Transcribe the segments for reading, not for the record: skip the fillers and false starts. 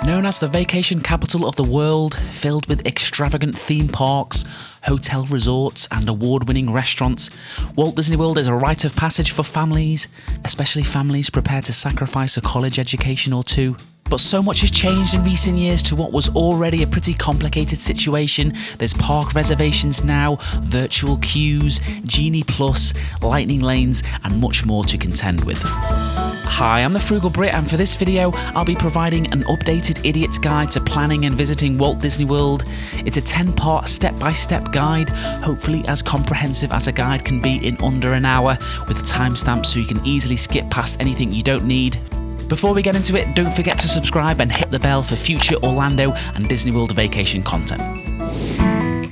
Known as the vacation capital of the world, filled with extravagant theme parks, hotel resorts and award-winning restaurants, Walt Disney World is a rite of passage for families, especially families prepared to sacrifice a college education or two. But so much has changed in recent years to what was already a pretty complicated situation. There's park reservations now, virtual queues, Genie Plus, lightning lanes, and much more to contend with. Hi, I'm the Frugal Brit, and for this video, I'll be providing an updated idiot's guide to planning and visiting Walt Disney World. It's a 10-part step-by-step guide, hopefully as comprehensive as a guide can be in under an hour, with timestamps so you can easily skip past anything you don't need. Before we get into it, don't forget to subscribe and hit the bell for future Orlando and Disney World vacation content.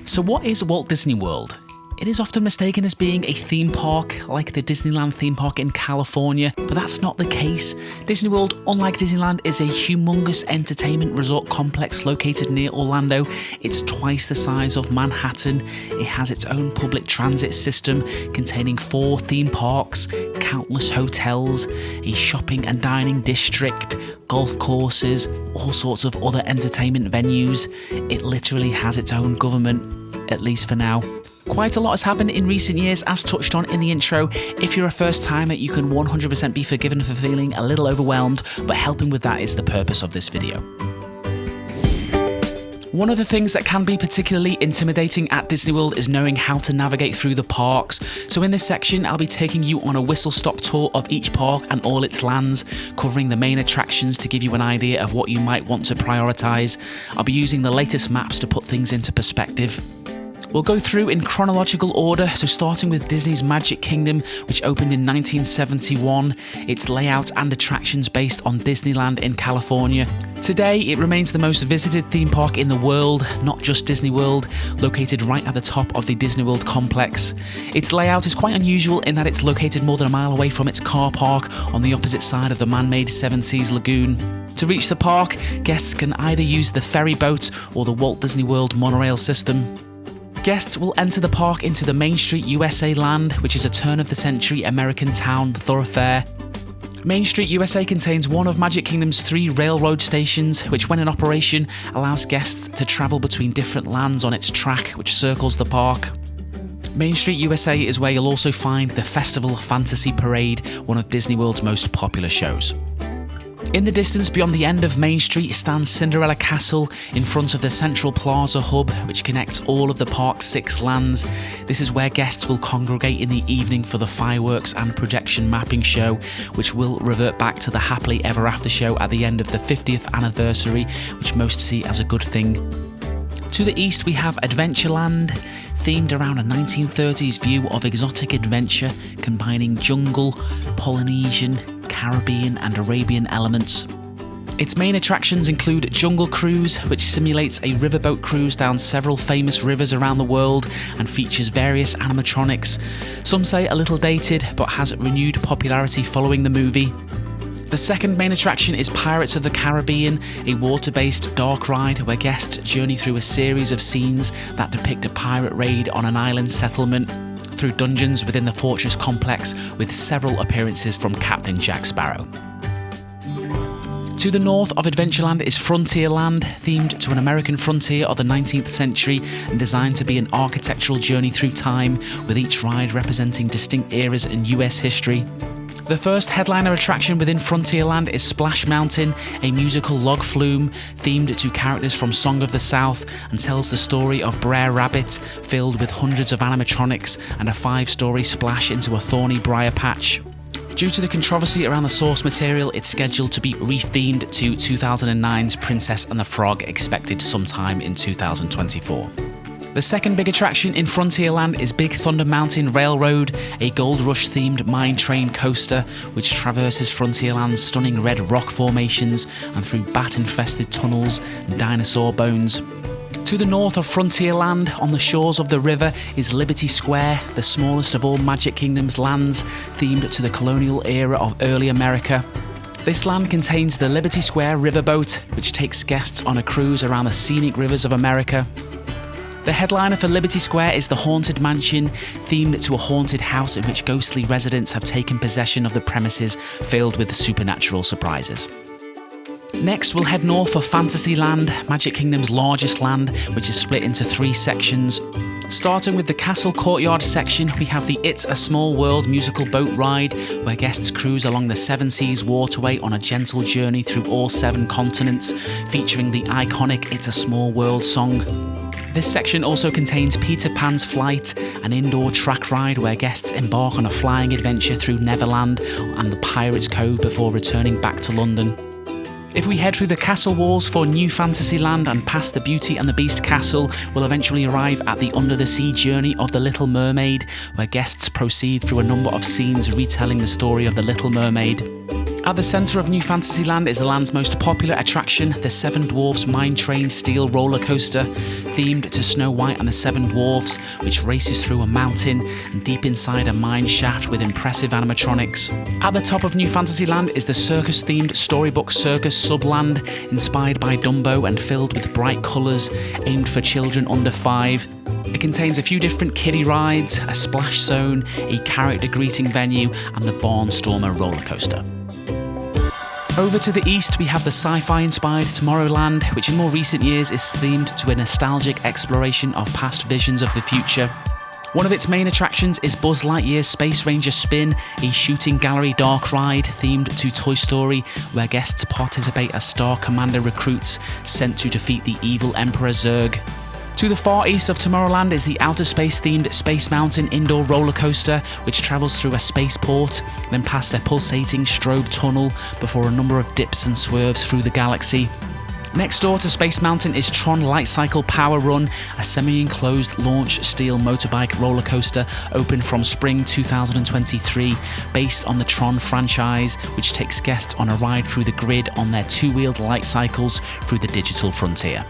So what is Walt Disney World? It is often mistaken as being a theme park like the Disneyland theme park in California, but that's not the case. Disney World, unlike Disneyland, is a humongous entertainment resort complex located near Orlando. It's twice the size of Manhattan. It has its own public transit system containing 4 theme parks, countless hotels, a shopping and dining district, golf courses, all sorts of other entertainment venues. It literally has its own government, at least for now. Quite a lot has happened in recent years, as touched on in the intro. If you're a first timer, you can 100% be forgiven for feeling a little overwhelmed, but helping with that is the purpose of this video. One of the things that can be particularly intimidating at Disney World is knowing how to navigate through the parks. So in this section, I'll be taking you on a whistle-stop tour of each park and all its lands, covering the main attractions to give you an idea of what you might want to prioritise. I'll be using the latest maps to put things into perspective. We'll go through in chronological order, so starting with Disney's Magic Kingdom, which opened in 1971, its layout and attractions based on Disneyland in California. Today, it remains the most visited theme park in the world, not just Disney World, located right at the top of the Disney World complex. Its layout is quite unusual in that it's located more than a mile away from its car park on the opposite side of the man-made Seven Seas Lagoon. To reach the park, guests can either use the ferry boat or the Walt Disney World monorail system. Guests will enter the park into the Main Street USA land, which is a turn-of-the-century American town thoroughfare. Main Street USA contains one of Magic Kingdom's 3 railroad stations, which when in operation allows guests to travel between different lands on its track, which circles the park. Main Street USA is where you'll also find the Festival Fantasy Parade, one of Disney World's most popular shows. In the distance beyond the end of Main Street stands Cinderella Castle in front of the Central Plaza hub, which connects all of the park's 6 lands. This is where guests will congregate in the evening for the fireworks and projection mapping show, which will revert back to the Happily Ever After show at the end of the 50th anniversary, which most see as a good thing. To the east we have Adventureland, themed around a 1930s view of exotic adventure, combining jungle, Polynesian, Caribbean and Arabian elements. Its main attractions include Jungle Cruise, which simulates a riverboat cruise down several famous rivers around the world and features various animatronics. Some say a little dated, but has renewed popularity following the movie. The second main attraction is Pirates of the Caribbean, a water-based dark ride where guests journey through a series of scenes that depict a pirate raid on an island settlement, through dungeons within the fortress complex, with several appearances from Captain Jack Sparrow. To the north of Adventureland is Frontierland, themed to an American frontier of the 19th century and designed to be an architectural journey through time, with each ride representing distinct eras in US history. The first headliner attraction within Frontierland is Splash Mountain, a musical log flume themed to characters from Song of the South and tells the story of Brer Rabbit, filled with hundreds of animatronics and a 5-story splash into a thorny briar patch. Due to the controversy around the source material, it's scheduled to be re-themed to 2009's Princess and the Frog, expected sometime in 2024. The second big attraction in Frontierland is Big Thunder Mountain Railroad, a Gold Rush-themed mine train coaster which traverses Frontierland's stunning red rock formations and through bat-infested tunnels and dinosaur bones. To the north of Frontierland, on the shores of the river, is Liberty Square, the smallest of all Magic Kingdom's lands, themed to the colonial era of early America. This land contains the Liberty Square riverboat, which takes guests on a cruise around the scenic rivers of America. The headliner for Liberty Square is the Haunted Mansion, themed to a haunted house in which ghostly residents have taken possession of the premises, filled with supernatural surprises. Next, we'll head north for Fantasyland, Magic Kingdom's largest land, which is split into 3 sections. Starting with the Castle Courtyard section, we have the It's a Small World musical boat ride, where guests cruise along the 7 Seas waterway on a gentle journey through all 7 continents, featuring the iconic It's a Small World song. This section also contains Peter Pan's Flight, an indoor track ride where guests embark on a flying adventure through Neverland and the Pirates Cove before returning back to London. If we head through the castle walls for New Fantasyland and past the Beauty and the Beast castle, we'll eventually arrive at the Under the Sea journey of the Little Mermaid, where guests proceed through a number of scenes retelling the story of the Little Mermaid. At the centre of New Fantasyland is the land's most popular attraction, the Seven Dwarfs Mine Train Steel Roller Coaster, themed to Snow White and the Seven Dwarfs, which races through a mountain and deep inside a mine shaft with impressive animatronics. At the top of New Fantasyland is the circus-themed Storybook Circus Subland, inspired by Dumbo and filled with bright colours, aimed for children under 5. It contains a few different kiddie rides, a splash zone, a character greeting venue, and the Barnstormer roller coaster. Over to the east, we have the sci-fi inspired Tomorrowland, which in more recent years is themed to a nostalgic exploration of past visions of the future. One of its main attractions is Buzz Lightyear's Space Ranger Spin, a shooting gallery dark ride themed to Toy Story, where guests participate as Star Commander recruits sent to defeat the evil Emperor Zurg. To the far east of Tomorrowland is the outer space-themed Space Mountain indoor roller coaster, which travels through a spaceport, then past a pulsating strobe tunnel before a number of dips and swerves through the galaxy. Next door to Space Mountain is Tron Light Cycle Power Run, a semi-enclosed launch steel motorbike roller coaster open from spring 2023, based on the Tron franchise, which takes guests on a ride through the grid on their 2-wheeled light cycles through the digital frontier.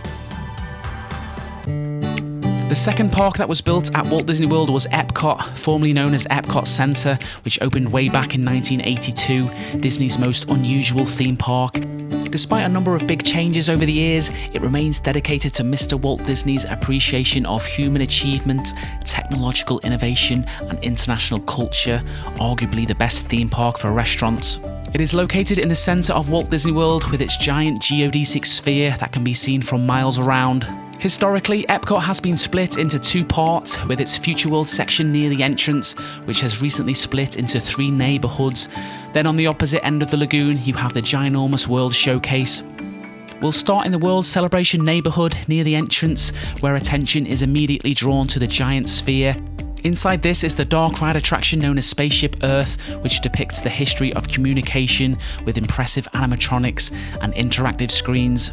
The second park that was built at Walt Disney World was Epcot, formerly known as Epcot Center, which opened way back in 1982, Disney's most unusual theme park. Despite a number of big changes over the years, it remains dedicated to Mr. Walt Disney's appreciation of human achievement, technological innovation, and international culture, arguably the best theme park for restaurants. It is located in the center of Walt Disney World with its giant geodesic sphere that can be seen from miles around. Historically, Epcot has been split into 2 parts, with its Future World section near the entrance, which has recently split into 3 neighbourhoods. Then on the opposite end of the lagoon, you have the ginormous World Showcase. We'll start in the World Celebration neighbourhood near the entrance, where attention is immediately drawn to the giant sphere. Inside this is the dark ride attraction known as Spaceship Earth, which depicts the history of communication with impressive animatronics and interactive screens.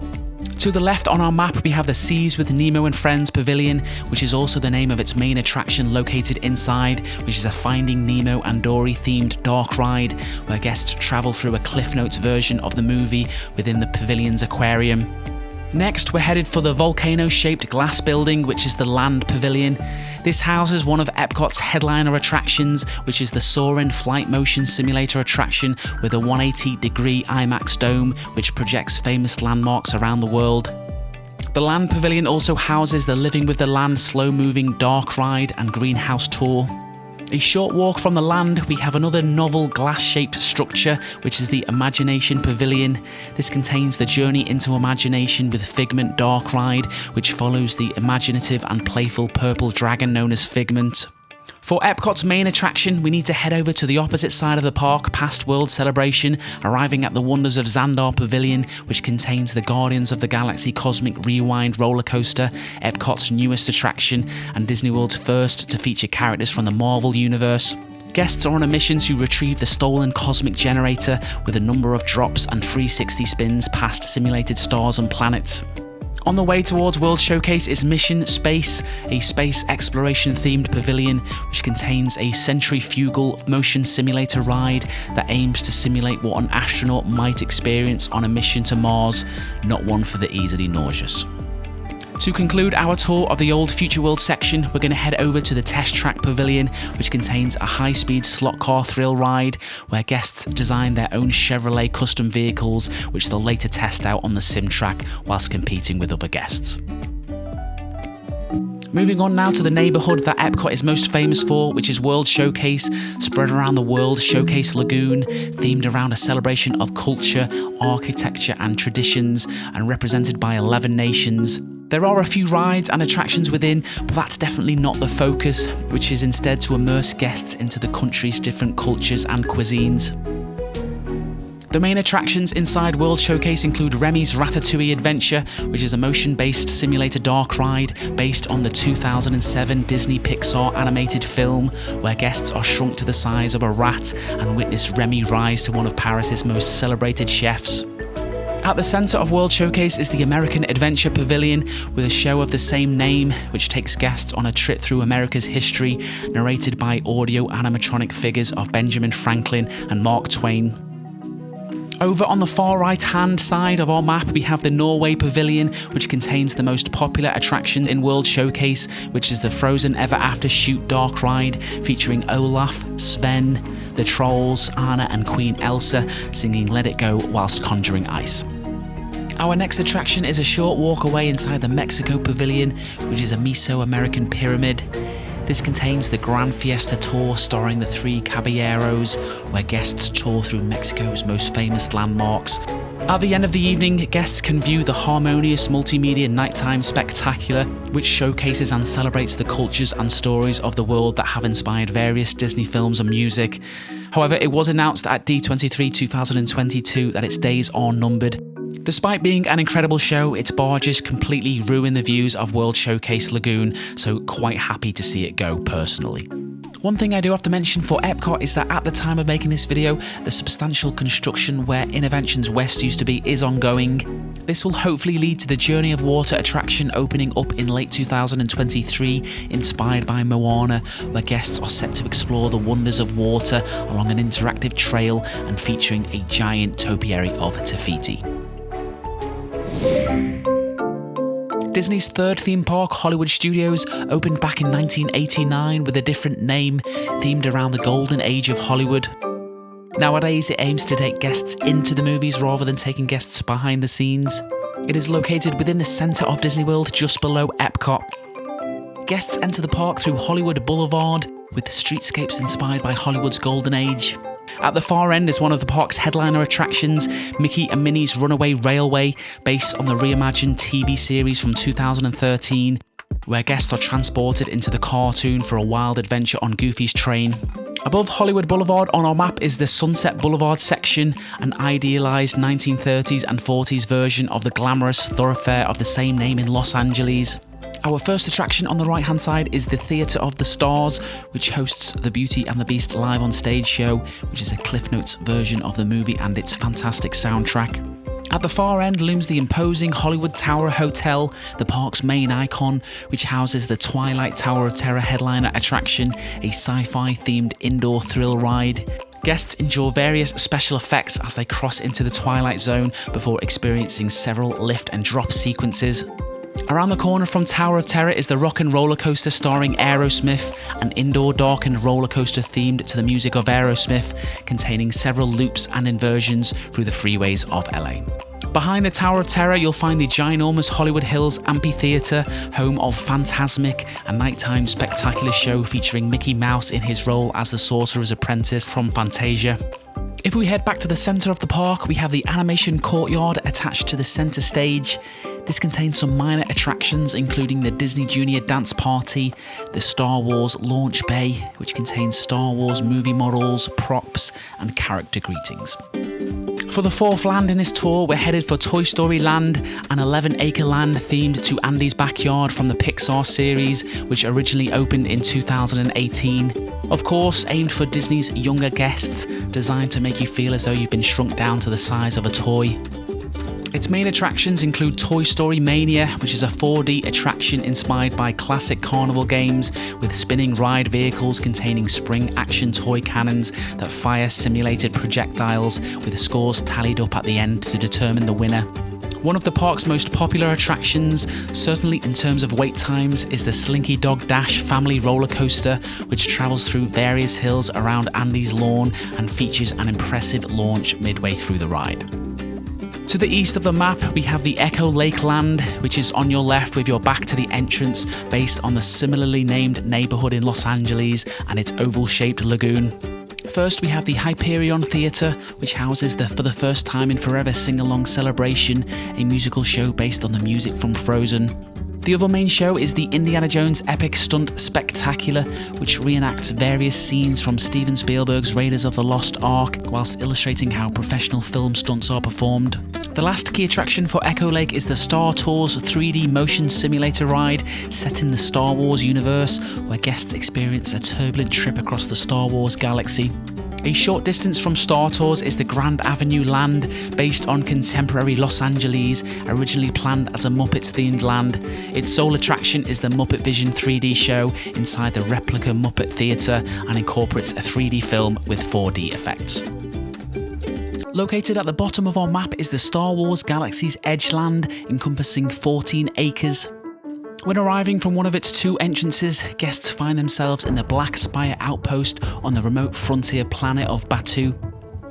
To the left on our map, we have the Seas with Nemo and Friends Pavilion, which is also the name of its main attraction located inside, which is a Finding Nemo and Dory themed dark ride, where guests travel through a Cliff Notes version of the movie within the pavilion's aquarium. Next, we're headed for the volcano-shaped glass building, which is the Land Pavilion. This houses one of Epcot's headliner attractions, which is the Soarin' Flight Motion Simulator attraction with a 180-degree IMAX dome, which projects famous landmarks around the world. The Land Pavilion also houses the Living with the Land slow-moving dark ride and greenhouse tour. A short walk from the land, we have another novel glass-shaped structure, which is the Imagination Pavilion. This contains the Journey into Imagination with Figment dark ride, which follows the imaginative and playful purple dragon known as Figment. For Epcot's main attraction, we need to head over to the opposite side of the park past World Celebration, arriving at the Wonders of Xandar Pavilion, which contains the Guardians of the Galaxy Cosmic Rewind roller coaster, Epcot's newest attraction, and Disney World's first to feature characters from the Marvel Universe. Guests are on a mission to retrieve the stolen cosmic generator with a number of drops and 360 spins past simulated stars and planets. On the way towards World Showcase is Mission Space, a space exploration-themed pavilion which contains a centrifugal motion simulator ride that aims to simulate what an astronaut might experience on a mission to Mars, not one for the easily nauseous. To conclude our tour of the old Future World section, we're going to head over to the Test Track Pavilion, which contains a high-speed slot car thrill ride where guests design their own Chevrolet custom vehicles, which they'll later test out on the sim track whilst competing with other guests. Moving on now to the neighbourhood that Epcot is most famous for, which is World Showcase, spread around the world Showcase Lagoon, themed around a celebration of culture, architecture and traditions, and represented by 11 nations. There are a few rides and attractions within, but that's definitely not the focus, which is instead to immerse guests into the country's different cultures and cuisines. The main attractions inside World Showcase include Remy's Ratatouille Adventure, which is a motion-based simulator dark ride based on the 2007 Disney Pixar animated film, where guests are shrunk to the size of a rat and witness Remy rise to one of Paris's most celebrated chefs. At the centre of World Showcase is the American Adventure Pavilion, with a show of the same name, which takes guests on a trip through America's history, narrated by audio animatronic figures of Benjamin Franklin and Mark Twain. Over on the far right-hand side of our map, we have the Norway Pavilion, which contains the most popular attraction in World Showcase, which is the Frozen Ever After Shoot dark ride, featuring Olaf, Sven, the Trolls, Anna and Queen Elsa singing Let It Go whilst conjuring ice. Our next attraction is a short walk away inside the Mexico Pavilion, which is a Mesoamerican pyramid. This contains the Grand Fiesta Tour starring the three caballeros, where guests tour through Mexico's most famous landmarks. At the end of the evening, guests can view the harmonious multimedia nighttime spectacular, which showcases and celebrates the cultures and stories of the world that have inspired various Disney films and music. However, it was announced at D23 2022 that its days are numbered. Despite being an incredible show, its barges completely ruin the views of World Showcase Lagoon, so quite happy to see it go personally. One thing I do have to mention for Epcot is that at the time of making this video, the substantial construction where Innoventions West used to be is ongoing. This will hopefully lead to the Journey of Water attraction opening up in late 2023, inspired by Moana, where guests are set to explore the wonders of water along an interactive trail and featuring a giant topiary of Te Fiti. Disney's third theme park, Hollywood Studios, opened back in 1989 with a different name, themed around the golden age of Hollywood. Nowadays, it aims to take guests into the movies rather than taking guests behind the scenes. It is located within the centre of Disney World, just below Epcot. Guests enter the park through Hollywood Boulevard, with the streetscapes inspired by Hollywood's golden age. At the far end is one of the park's headliner attractions, Mickey and Minnie's Runaway Railway, based on the reimagined TV series from 2013, where guests are transported into the cartoon for a wild adventure on Goofy's train. Above Hollywood Boulevard on our map is the Sunset Boulevard section, an idealised 1930s and 40s version of the glamorous thoroughfare of the same name in Los Angeles. Our first attraction on the right hand side is the Theatre of the Stars, which hosts the Beauty and the Beast live on stage show, which is a Cliff Notes version of the movie and its fantastic soundtrack. At the far end looms the imposing Hollywood Tower Hotel, the park's main icon, which houses the Twilight Tower of Terror headliner attraction, a sci-fi themed indoor thrill ride. Guests enjoy various special effects as they cross into the Twilight Zone before experiencing several lift and drop sequences. Around the corner from Tower of Terror is the Rock and Roller Coaster starring Aerosmith, an indoor darkened roller coaster themed to the music of Aerosmith, containing several loops and inversions through the freeways of LA. Behind the Tower of Terror, you'll find the ginormous Hollywood Hills Amphitheatre, home of Phantasmic, a nighttime spectacular show featuring Mickey Mouse in his role as the Sorcerer's Apprentice from Fantasia. If we head back to the centre of the park, we have the animation courtyard attached to the centre stage. This contains some minor attractions, including the Disney Junior Dance Party, the Star Wars Launch Bay, which contains Star Wars movie models, props, and character greetings. For the fourth land in this tour, we're headed for Toy Story Land, an 11-acre land themed to Andy's Backyard from the Pixar series, which originally opened in 2018. Of course, aimed for Disney's younger guests, designed to make you feel as though you've been shrunk down to the size of a toy. Its main attractions include Toy Story Mania, which is a 4D attraction inspired by classic carnival games with spinning ride vehicles containing spring action toy cannons that fire simulated projectiles, with scores tallied up at the end to determine the winner. One of the park's most popular attractions, certainly in terms of wait times, is the Slinky Dog Dash family roller coaster, which travels through various hills around Andy's lawn and features an impressive launch midway through the ride. To the east of the map, we have the Echo Lake Land, which is on your left with your back to the entrance, based on the similarly named neighborhood in Los Angeles and its oval-shaped lagoon. First, we have the Hyperion Theatre, which houses the For the First Time in Forever sing-along celebration, a musical show based on the music from Frozen. The other main show is the Indiana Jones Epic Stunt Spectacular, which reenacts various scenes from Steven Spielberg's Raiders of the Lost Ark, whilst illustrating how professional film stunts are performed. The last key attraction for Echo Lake is the Star Tours 3D motion simulator ride, set in the Star Wars universe, where guests experience a turbulent trip across the Star Wars galaxy. A short distance from Star Tours is the Grand Avenue Land, based on contemporary Los Angeles, originally planned as a Muppets-themed land. Its sole attraction is the Muppet Vision 3D show inside the replica Muppet Theatre and incorporates a 3D film with 4D effects. Located at the bottom of our map is the Star Wars Galaxy's Edge Land, encompassing 14 acres. When arriving from one of its two entrances, guests find themselves in the Black Spire outpost on the remote frontier planet of Batuu.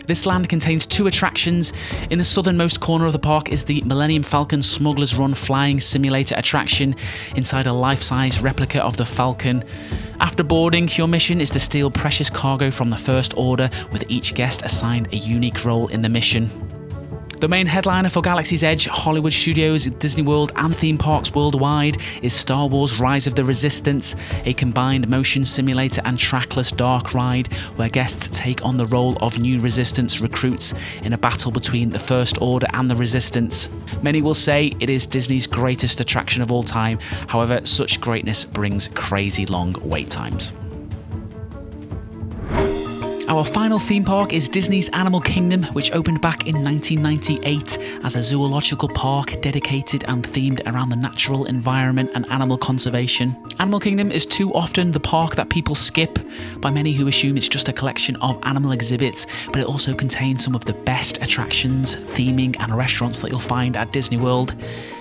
This land contains two attractions. In the southernmost corner of the park is the Millennium Falcon Smuggler's Run flying simulator attraction inside a life-size replica of the Falcon. After boarding, your mission is to steal precious cargo from the First Order, with each guest assigned a unique role in the mission. The main headliner for Galaxy's Edge, Hollywood Studios, Disney World and theme parks worldwide is Star Wars Rise of the Resistance, a combined motion simulator and trackless dark ride where guests take on the role of new Resistance recruits in a battle between the First Order and the Resistance. Many will say it is Disney's greatest attraction of all time, however, such greatness brings crazy long wait times. Our final theme park is Disney's Animal Kingdom, which opened back in 1998 as a zoological park dedicated and themed around the natural environment and animal conservation. Animal Kingdom is too often the park that people skip, by many who assume it's just a collection of animal exhibits, but it also contains some of the best attractions, theming and restaurants that you'll find at Disney World.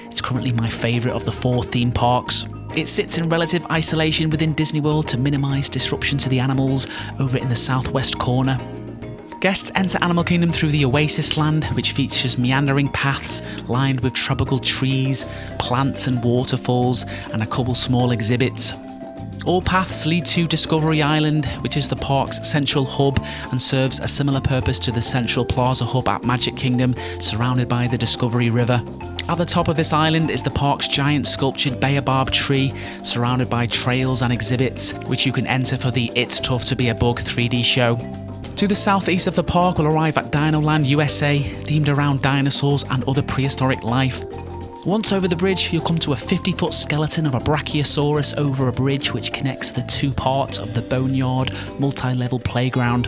It's currently my favourite of the four theme parks. It sits in relative isolation within Disney World to minimise disruption to the animals over in the southwest corner. Guests enter Animal Kingdom through the Oasis Land, which features meandering paths lined with tropical trees, plants and waterfalls, and a couple small exhibits. All paths lead to Discovery Island, which is the park's central hub and serves a similar purpose to the Central Plaza hub at Magic Kingdom, surrounded by the Discovery River. At the top of this island is the park's giant sculptured baobab tree, surrounded by trails and exhibits, which you can enter for the It's Tough to Be a Bug 3D show. To the southeast of the park, we'll arrive at Dinoland USA, themed around dinosaurs and other prehistoric life. Once over the bridge, you'll come to a 50-foot skeleton of a Brachiosaurus over a bridge which connects the two parts of the Boneyard multi-level playground.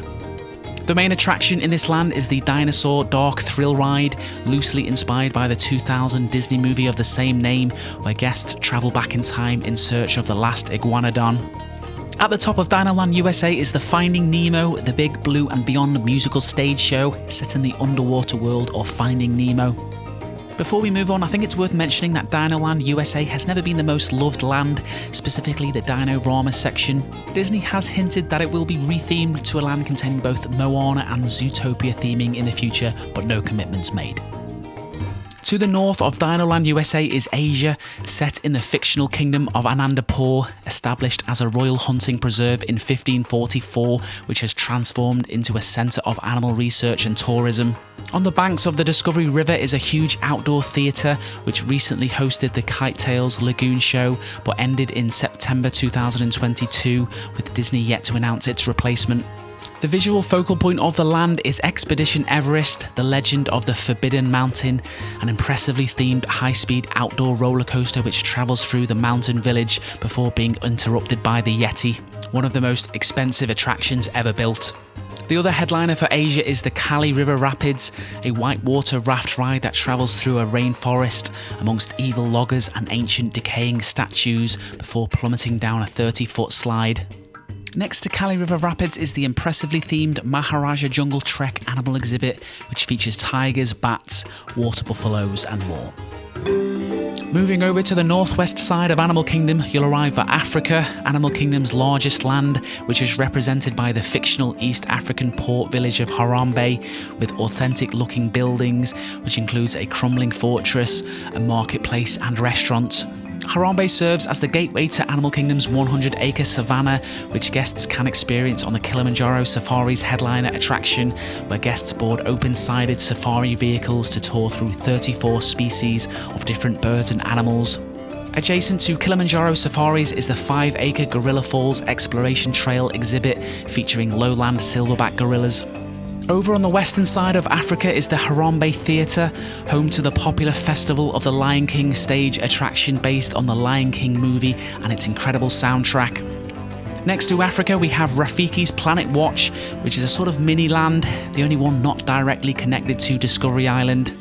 The main attraction in this land is the Dinosaur Dark Thrill Ride, loosely inspired by the 2000 Disney movie of the same name, where guests travel back in time in search of the last iguanodon. At the top of Dinoland USA is the Finding Nemo, the Big Blue and Beyond musical stage show set in the underwater world of Finding Nemo. Before we move on, I think it's worth mentioning that Dinoland USA has never been the most loved land, specifically the Dino-Rama section. Disney has hinted that it will be rethemed to a land containing both Moana and Zootopia theming in the future, but no commitments made. To the north of Dinoland USA is Asia, set in the fictional kingdom of Anandapur, established as a royal hunting preserve in 1544, which has transformed into a centre of animal research and tourism. On the banks of the Discovery River is a huge outdoor theatre, which recently hosted the Kite Tales Lagoon show, but ended in September 2022, with Disney yet to announce its replacement. The visual focal point of the land is Expedition Everest, the legend of the Forbidden Mountain, an impressively themed high-speed outdoor roller coaster which travels through the mountain village before being interrupted by the Yeti, one of the most expensive attractions ever built. The other headliner for Asia is the Kali River Rapids, a whitewater raft ride that travels through a rainforest amongst evil loggers and ancient decaying statues before plummeting down a 30-foot slide. Next to Kali River Rapids is the impressively themed Maharaja Jungle Trek animal exhibit, which features tigers, bats, water buffaloes and more. Moving over to the northwest side of Animal Kingdom, you'll arrive at Africa, Animal Kingdom's largest land, which is represented by the fictional East African port village of Harambe, with authentic-looking buildings, which includes a crumbling fortress, a marketplace and restaurants. Harambe serves as the gateway to Animal Kingdom's 100-acre savannah, which guests can experience on the Kilimanjaro Safari's headliner attraction, where guests board open-sided safari vehicles to tour through 34 species of different birds and animals. Adjacent to Kilimanjaro Safaris is the 5-acre Gorilla Falls Exploration Trail exhibit featuring lowland silverback gorillas. Over on the western side of Africa is the Harambe Theatre, home to the popular Festival of the Lion King stage attraction based on the Lion King movie and its incredible soundtrack. Next to Africa, we have Rafiki's Planet Watch, which is a sort of mini-land, the only one not directly connected to Discovery Island.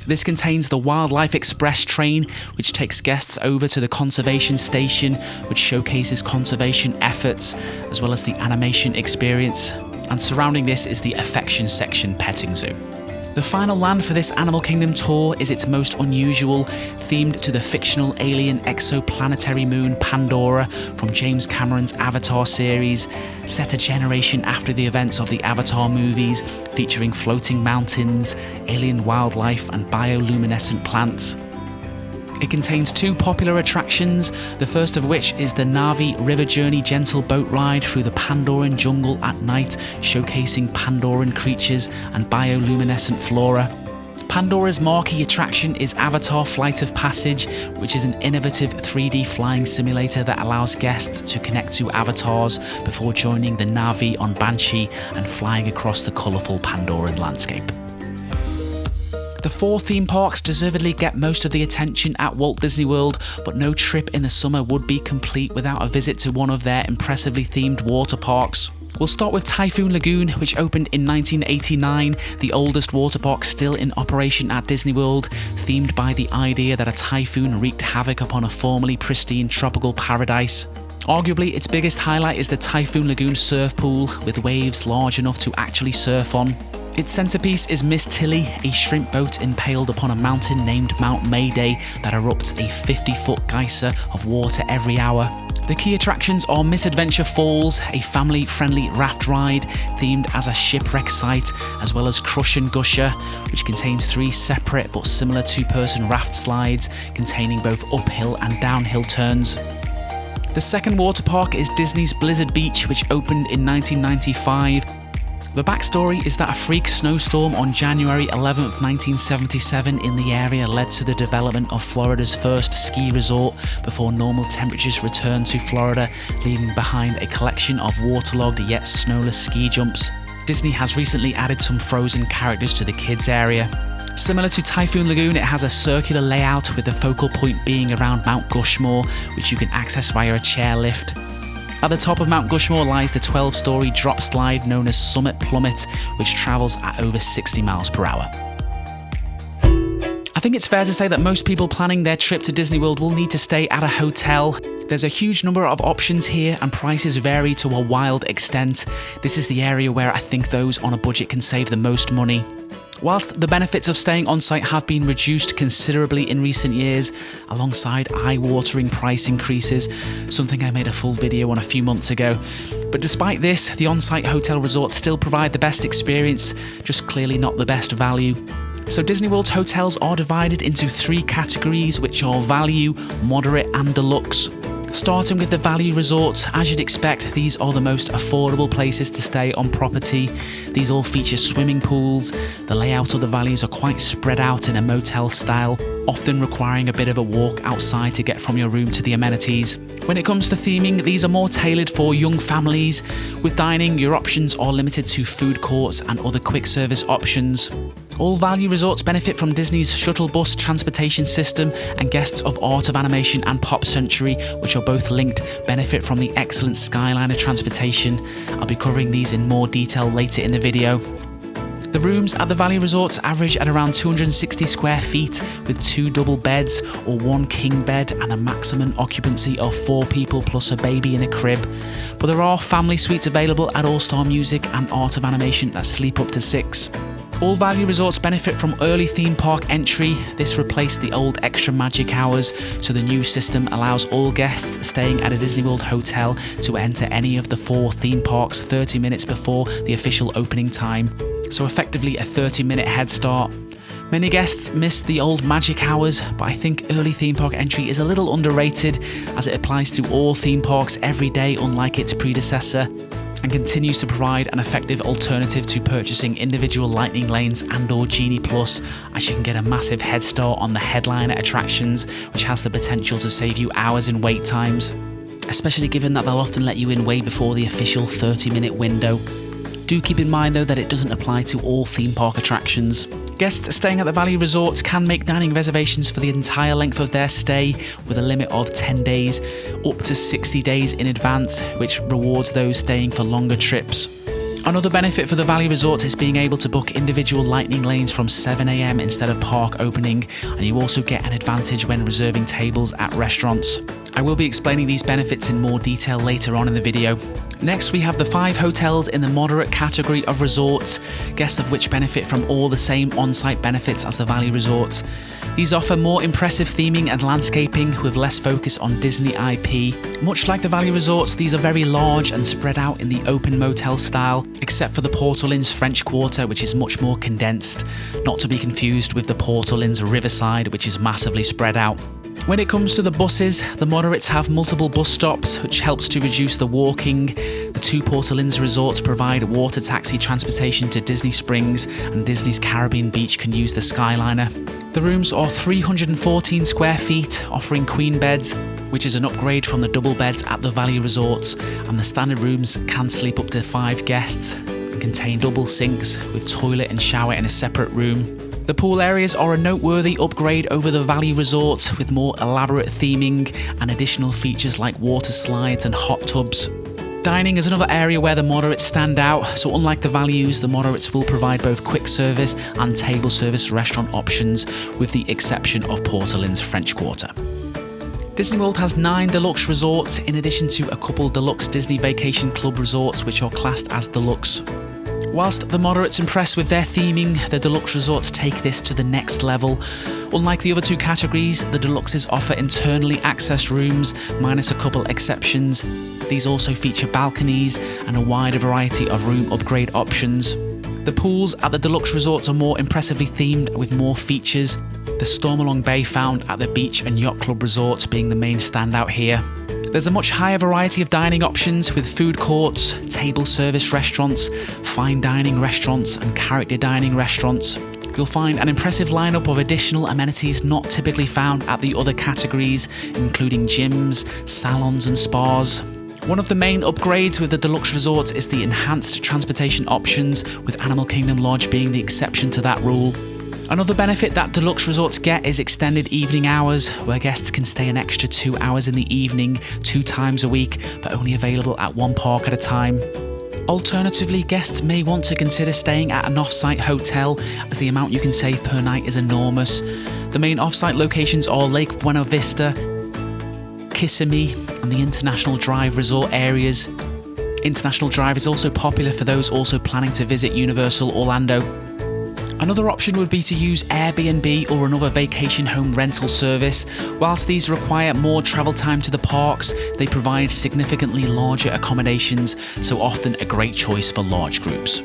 This contains the Wildlife Express train, which takes guests over to the conservation station, which showcases conservation efforts, as well as the animation experience. And surrounding this is the Affection Section petting zoo. The final land for this Animal Kingdom tour is its most unusual, themed to the fictional alien exoplanetary moon Pandora from James Cameron's Avatar series, set a generation after the events of the Avatar movies, featuring floating mountains, alien wildlife and bioluminescent plants. It contains 2 popular attractions, the first of which is the Navi River Journey gentle boat ride through the Pandoran jungle at night, showcasing Pandoran creatures and bioluminescent flora. Pandora's marquee attraction is Avatar Flight of Passage, which is an innovative 3D flying simulator that allows guests to connect to avatars before joining the Navi on Banshee and flying across the colourful Pandoran landscape. The 4 theme parks deservedly get most of the attention at Walt Disney World, but no trip in the summer would be complete without a visit to one of their impressively themed water parks. We'll start with Typhoon Lagoon, which opened in 1989, the oldest water park still in operation at Disney World, themed by the idea that a typhoon wreaked havoc upon a formerly pristine tropical paradise. Arguably, its biggest highlight is the Typhoon Lagoon surf pool, with waves large enough to actually surf on. Its centerpiece is Miss Tilly, a shrimp boat impaled upon a mountain named Mount Mayday that erupts a 50-foot geyser of water every hour. The key attractions are Misadventure Falls, a family-friendly raft ride themed as a shipwreck site, as well as Crush and Gusher, which contains 3 separate but similar 2-person raft slides containing both uphill and downhill turns. The second water park is Disney's Blizzard Beach, which opened in 1995. The backstory is that a freak snowstorm on January 11th, 1977 in the area led to the development of Florida's first ski resort before normal temperatures returned to Florida, leaving behind a collection of waterlogged yet snowless ski jumps. Disney has recently added some frozen characters to the kids area. Similar to Typhoon Lagoon, it has a circular layout with the focal point being around Mount Gushmore, which you can access via a chairlift. At the top of Mount Gushmore lies the 12-story drop slide known as Summit Plummet, which travels at over 60 miles per hour. I think it's fair to say that most people planning their trip to Disney World will need to stay at a hotel. There's a huge number of options here and prices vary to a wild extent. This is the area where I think those on a budget can save the most money. Whilst the benefits of staying on site have been reduced considerably in recent years, alongside eye-watering price increases, something I made a full video on a few months ago. But despite this, the on-site hotel resorts still provide the best experience, just clearly not the best value. So Disney World's hotels are divided into 3 categories, which are value, moderate and deluxe. Starting with the value resorts, as you'd expect, these are the most affordable places to stay on property. These all feature swimming pools. The layout of the values are quite spread out in a motel style, often requiring a bit of a walk outside to get from your room to the amenities. When it comes to theming, these are more tailored for young families. With dining, your options are limited to food courts and other quick service options. All value resorts benefit from Disney's shuttle bus transportation system, and guests of Art of Animation and Pop Century, which are both linked, benefit from the excellent Skyliner transportation. I'll be covering these in more detail later in the video. The rooms at the value resorts average at around 260 square feet, with 2 double beds or 1 king bed and a maximum occupancy of 4 people plus a baby in a crib. But there are family suites available at All Star Music and Art of Animation that sleep up to 6. All value resorts benefit from early theme park entry. This replaced the old extra magic hours, so the new system allows all guests staying at a Disney World hotel to enter any of the 4 theme parks 30 minutes before the official opening time, so effectively a 30-minute head start. Many guests miss the old magic hours, but I think early theme park entry is a little underrated as it applies to all theme parks every day, unlike its predecessor, and continues to provide an effective alternative to purchasing individual lightning lanes and/or Genie Plus, as you can get a massive head start on the headliner attractions, which has the potential to save you hours in wait times, especially given that they'll often let you in way before the official 30-minute window. Do keep in mind though that it doesn't apply to all theme park attractions. Guests staying at the value resorts can make dining reservations for the entire length of their stay, with a limit of 10 days, up to 60 days in advance, which rewards those staying for longer trips. Another benefit for the value resorts is being able to book individual lightning lanes from 7 AM instead of park opening, and you also get an advantage when reserving tables at restaurants. I will be explaining these benefits in more detail later on in the video. Next, we have the 5 hotels in the moderate category of resorts, guests of which benefit from all the same on-site benefits as the value resorts. These offer more impressive theming and landscaping with less focus on Disney IP. Much like the value resorts, these are very large and spread out in the open motel style, except for the Portal Inn's French Quarter, which is much more condensed, not to be confused with the Portal Inn's Riverside, which is massively spread out. When it comes to the buses, the moderates have multiple bus stops, which helps to reduce the walking. The 2 Portal Inn's resorts provide water taxi transportation to Disney Springs, and Disney's Caribbean Beach can use the Skyliner. The rooms are 314 square feet, offering queen beds, which is an upgrade from the double beds at the value resorts, and the standard rooms can sleep up to 5 guests and contain double sinks with toilet and shower in a separate room. The pool areas are a noteworthy upgrade over the value resort, with more elaborate theming and additional features like water slides and hot tubs. Dining is another area where the moderates stand out, so unlike the values, the moderates will provide both quick service and table service restaurant options, with the exception of Portal Inn's French Quarter. Disney World has 9 deluxe resorts, in addition to a couple deluxe Disney Vacation Club resorts which are classed as deluxe. Whilst the moderates impress with their theming, the deluxe resorts take this to the next level. Unlike the other 2 categories, the deluxes offer internally accessed rooms, minus a couple exceptions. These also feature balconies and a wider variety of room upgrade options. The pools at the deluxe resorts are more impressively themed with more features, the Stormalong Bay found at the Beach and Yacht Club resorts being the main standout here. There's a much higher variety of dining options with food courts, table service restaurants, fine dining restaurants and character dining restaurants. You'll find an impressive lineup of additional amenities not typically found at the other categories, including gyms, salons and spas. One of the main upgrades with the deluxe resorts is the enhanced transportation options, with Animal Kingdom Lodge being the exception to that rule. Another benefit that deluxe resorts get is extended evening hours, where guests can stay an extra 2 hours in the evening 2 times a week, but only available at one park at a time. Alternatively, guests may want to consider staying at an off-site hotel, as the amount you can save per night is enormous. The main off-site locations are Lake Buena Vista, Kissimmee, and the International Drive resort areas. International Drive is also popular for those also planning to visit Universal Orlando. Another option would be to use Airbnb or another vacation home rental service. Whilst these require more travel time to the parks, they provide significantly larger accommodations, so often a great choice for large groups.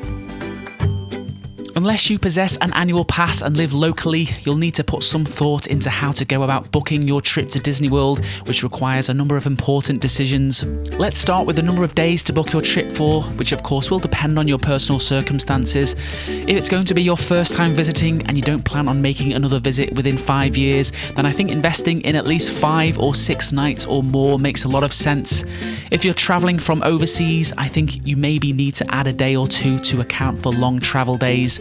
Unless you possess an annual pass and live locally, you'll need to put some thought into how to go about booking your trip to Disney World, which requires a number of important decisions. Let's start with the number of days to book your trip for, which of course will depend on your personal circumstances. If it's going to be your first time visiting and you don't plan on making another visit within 5 years, then I think investing in at least 5 or 6 nights or more makes a lot of sense. If you're traveling from overseas, I think you maybe need to add a day or 2 to account for long travel days.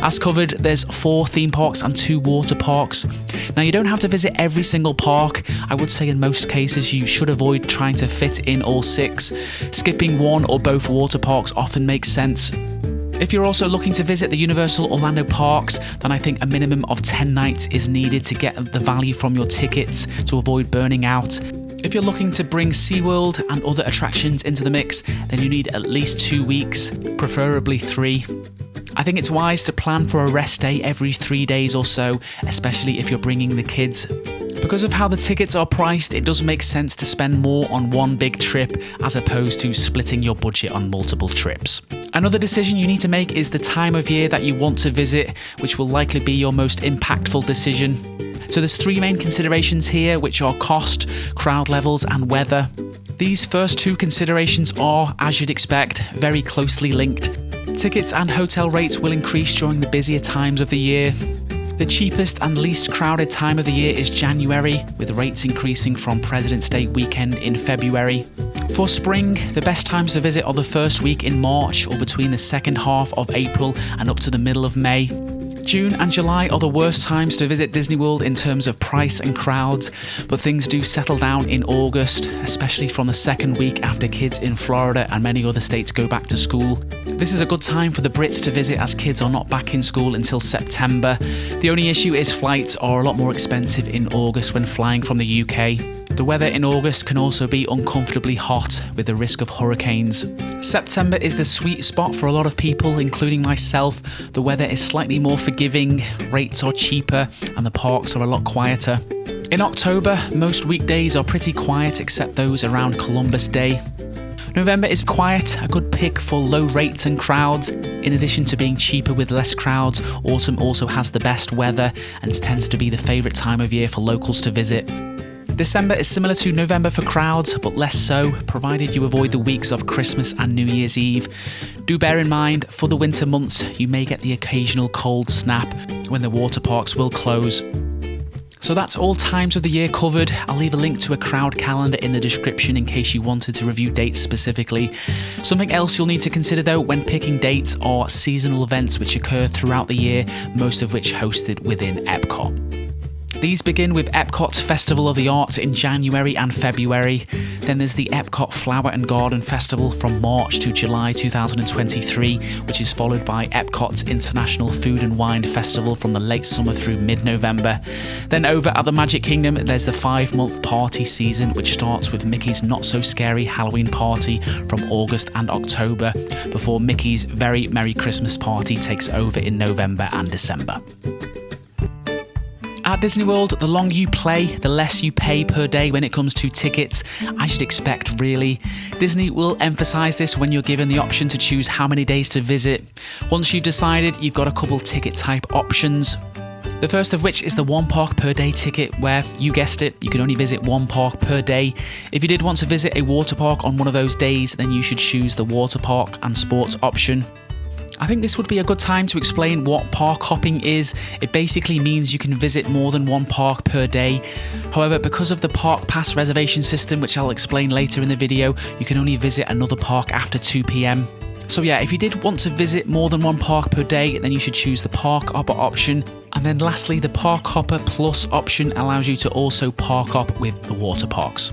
As covered, there's 4 theme parks and 2 water parks. Now, you don't have to visit every single park. I would say in most cases you should avoid trying to fit in all 6. Skipping one or both water parks often makes sense. If you're also looking to visit the Universal Orlando parks, then I think a minimum of 10 nights is needed to get the value from your tickets to avoid burning out. If you're looking to bring SeaWorld and other attractions into the mix, then you need at least 2 weeks, preferably 3. I think it's wise to plan for a rest day every 3 days or so, especially if you're bringing the kids. Because of how the tickets are priced, it does make sense to spend more on one big trip as opposed to splitting your budget on multiple trips. Another decision you need to make is the time of year that you want to visit, which will likely be your most impactful decision. So there's 3 main considerations here, which are cost, crowd levels, and weather. These first 2 considerations are, as you'd expect, very closely linked. Tickets and hotel rates will increase during the busier times of the year. The cheapest and least crowded time of the year is January, with rates increasing from President's Day weekend in February. For spring, the best times to visit are the first week in March or between the second half of April and up to the middle of May. June and July are the worst times to visit Disney World in terms of price and crowds, but things do settle down in August, especially from the second week after kids in Florida and many other states go back to school. This is a good time for the Brits to visit as kids are not back in school until September. The only issue is flights are a lot more expensive in August when flying from the UK. The weather in August can also be uncomfortably hot with the risk of hurricanes. September is the sweet spot for a lot of people, including myself. The weather is slightly more forgiving, rates are cheaper, and the parks are a lot quieter. In October, most weekdays are pretty quiet except those around Columbus Day. November is quiet, a good pick for low rates and crowds. In addition to being cheaper with less crowds, autumn also has the best weather and tends to be the favourite time of year for locals to visit. December is similar to November for crowds, but less so, provided you avoid the weeks of Christmas and New Year's Eve. Do bear in mind, for the winter months, you may get the occasional cold snap when the water parks will close. So that's all times of the year covered. I'll leave a link to a crowd calendar in the description in case you wanted to review dates specifically. Something else you'll need to consider though when picking dates are seasonal events which occur throughout the year, most of which hosted within Epcot. These begin with Epcot's Festival of the Arts in January and February. Then there's the Epcot Flower and Garden Festival from March to July 2023, which is followed by Epcot's International Food and Wine Festival from the late summer through mid-November. Then over at the Magic Kingdom, there's the 5-month party season, which starts with Mickey's Not So Scary Halloween Party from August and October, before Mickey's Very Merry Christmas Party takes over in November and December. At Disney World, the longer you play, the less you pay per day when it comes to tickets, as you'd expect really. Disney will emphasise this when you're given the option to choose how many days to visit. Once you've decided, you've got a couple ticket type options. The first of which is the 1 park per day ticket, where, you guessed it, you can only visit 1 park per day. If you did want to visit a water park on one of those days, then you should choose the water park and sports option. I think this would be a good time to explain what park hopping is. It basically means you can visit more than 1 park per day. However, because of the park pass reservation system, which I'll explain later in the video, you can only visit another park after 2 p.m. So yeah, if you did want to visit more than 1 park per day, then you should choose the Park Hopper option. And then lastly, the Park Hopper Plus option allows you to also park hop with the water parks.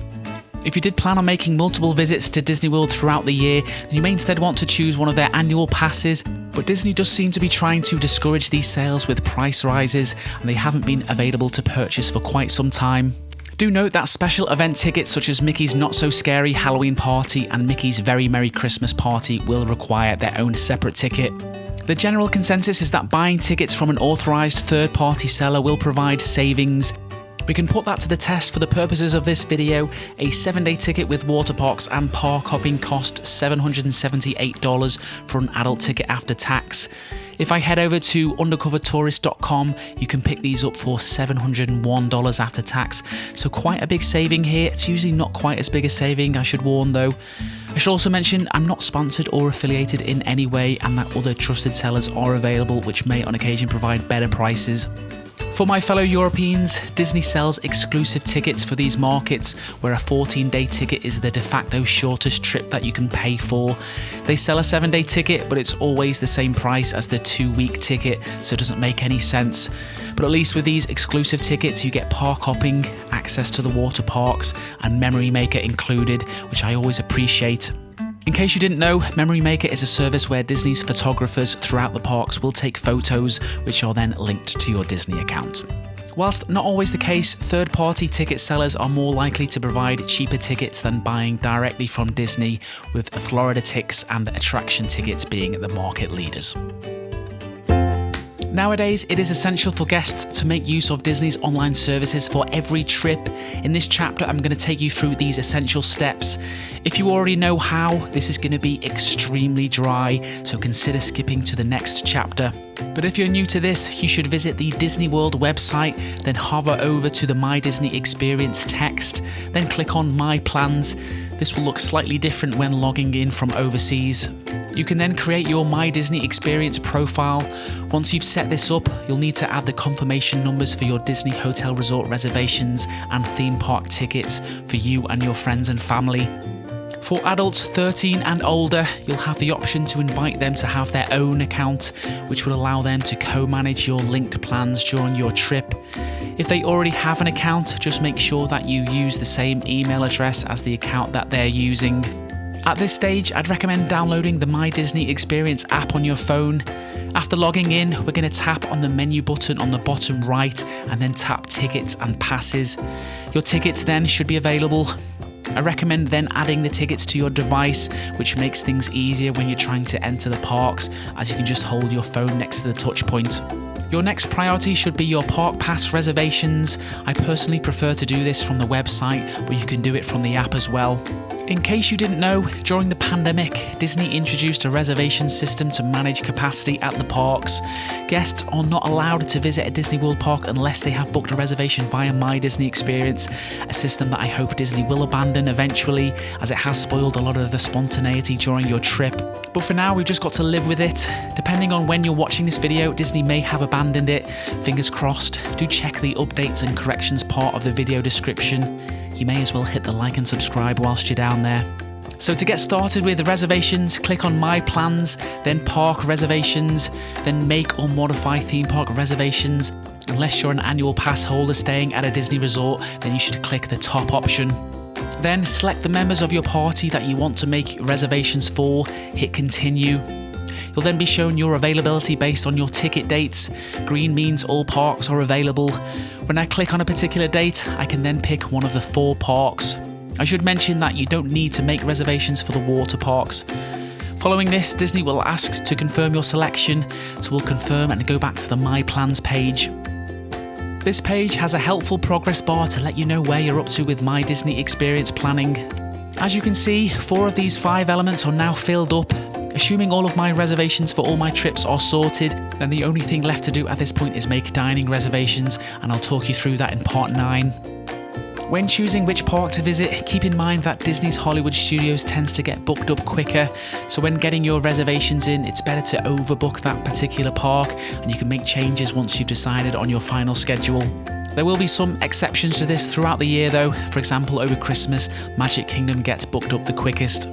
If you did plan on making multiple visits to Disney World throughout the year, then you may instead want to choose one of their annual passes, but Disney does seem to be trying to discourage these sales with price rises, and they haven't been available to purchase for quite some time. Do note that special event tickets such as Mickey's Not So Scary Halloween Party and Mickey's Very Merry Christmas Party will require their own separate ticket. The general consensus is that buying tickets from an authorised third-party seller will provide savings. We can put that to the test for the purposes of this video. A 7-day ticket with water parks and park hopping cost $778 for an adult ticket after tax. If I head over to undercovertourist.com, you can pick these up for $701 after tax. So quite a big saving here. It's usually not quite as big a saving, I should warn though. I should also mention I'm not sponsored or affiliated in any way, and that other trusted sellers are available which may on occasion provide better prices. For my fellow Europeans, Disney sells exclusive tickets for these markets, where a 14-day ticket is the de facto shortest trip that you can pay for. They sell a 7-day ticket, but it's always the same price as the 2-week ticket, so it doesn't make any sense. But at least with these exclusive tickets, you get park hopping, access to the water parks, and Memory Maker included, which I always appreciate. In case you didn't know, Memory Maker is a service where Disney's photographers throughout the parks will take photos, which are then linked to your Disney account. Whilst not always the case, third-party ticket sellers are more likely to provide cheaper tickets than buying directly from Disney, with Florida Tix and Attraction Tickets being the market leaders. Nowadays, it is essential for guests to make use of Disney's online services for every trip. In this chapter, I'm going to take you through these essential steps. If you already know how, this is going to be extremely dry, so consider skipping to the next chapter. But if you're new to this, you should visit the Disney World website, then hover over to the My Disney Experience text, then click on My Plans. This will look slightly different when logging in from overseas. You can then create your My Disney Experience profile. Once you've set this up, you'll need to add the confirmation numbers for your Disney Hotel Resort reservations and theme park tickets for you and your friends and family. For adults 13 and older, you'll have the option to invite them to have their own account, which will allow them to co-manage your linked plans during your trip. If they already have an account, just make sure that you use the same email address as the account that they're using. At this stage, I'd recommend downloading the My Disney Experience app on your phone. After logging in, we're going to tap on the menu button on the bottom right and then tap Tickets and Passes. Your tickets then should be available. I recommend then adding the tickets to your device, which makes things easier when you're trying to enter the parks, as you can just hold your phone next to the touch point. Your next priority should be your park pass reservations. I personally prefer to do this from the website, but you can do it from the app as well. In case you didn't know, during the pandemic, Disney introduced a reservation system to manage capacity at the parks. Guests are not allowed to visit a Disney World park unless they have booked a reservation via My Disney Experience, a system that I hope Disney will abandon eventually, as it has spoiled a lot of the spontaneity during your trip. But for now, we've just got to live with it. Depending on when you're watching this video, Disney may have abandoned it. Fingers crossed. Do check the updates and corrections part of the video description. You may as well hit the like and subscribe whilst you're down there. So to get started with the reservations, click on My Plans, then Park Reservations, then Make or Modify Theme Park Reservations. Unless you're an annual pass holder staying at a Disney resort, then you should click the top option. Then select the members of your party that you want to make reservations for, hit Continue. You'll then be shown your availability based on your ticket dates. Green means all parks are available. When I click on a particular date, I can then pick one of the 4 parks. I should mention that you don't need to make reservations for the water parks. Following this, Disney will ask to confirm your selection, so we'll confirm and go back to the My Plans page. This page has a helpful progress bar to let you know where you're up to with My Disney Experience planning. As you can see, 4 of these 5 elements are now filled up. Assuming all of my reservations for all my trips are sorted, then the only thing left to do at this point is make dining reservations, and I'll talk you through that in part 9. When choosing which park to visit, keep in mind that Disney's Hollywood Studios tends to get booked up quicker, so when getting your reservations in, it's better to overbook that particular park, and you can make changes once you've decided on your final schedule. There will be some exceptions to this throughout the year though. For example, over Christmas, Magic Kingdom gets booked up the quickest.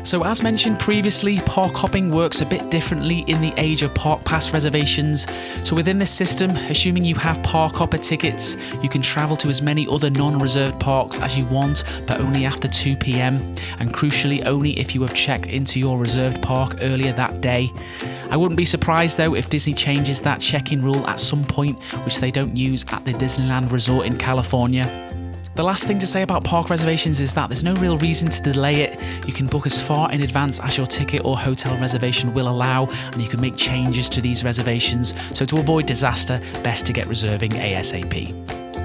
So as mentioned previously, park hopping works a bit differently in the age of park pass reservations. So within this system, assuming you have park hopper tickets, you can travel to as many other non-reserved parks as you want, but only after 2 p.m. and crucially only if you have checked into your reserved park earlier that day. I wouldn't be surprised though if Disney changes that check-in rule at some point, which they don't use at the Disneyland Resort in California. The last thing to say about park reservations is that there's no real reason to delay it. You can book as far in advance as your ticket or hotel reservation will allow, and you can make changes to these reservations. So to avoid disaster, best to get reserving ASAP.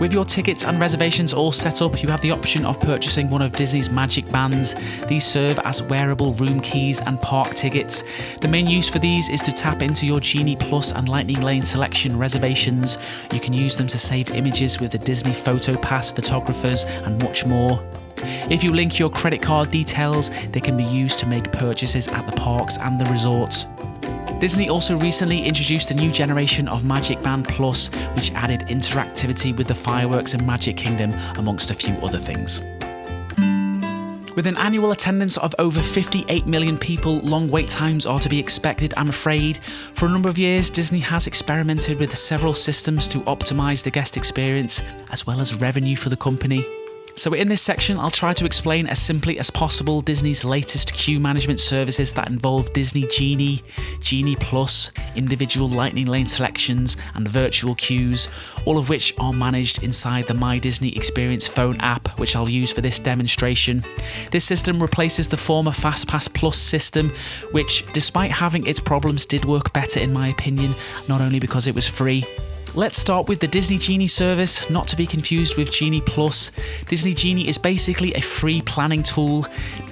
With your tickets and reservations all set up, you have the option of purchasing one of Disney's magic bands. These serve as wearable room keys and park tickets. The main use for these is to tap into your Genie Plus and Lightning Lane selection reservations. You can use them to save images with the Disney Photo Pass photographers and much more. If you link your credit card details, they can be used to make purchases at the parks and the resorts. Disney also recently introduced a new generation of Magic Band Plus, which added interactivity with the fireworks in Magic Kingdom, amongst a few other things. With an annual attendance of over 58 million people, long wait times are to be expected, I'm afraid. For a number of years, Disney has experimented with several systems to optimise the guest experience, as well as revenue for the company. So in this section, I'll try to explain as simply as possible Disney's latest queue management services that involve Disney Genie, Genie Plus, individual lightning lane selections, and virtual queues, all of which are managed inside the My Disney Experience phone app, which I'll use for this demonstration. This system replaces the former FastPass Plus system, which, despite having its problems, did work better in my opinion, not only because it was free. Let's start with the Disney Genie service, not to be confused with Genie Plus. Disney Genie is basically a free planning tool.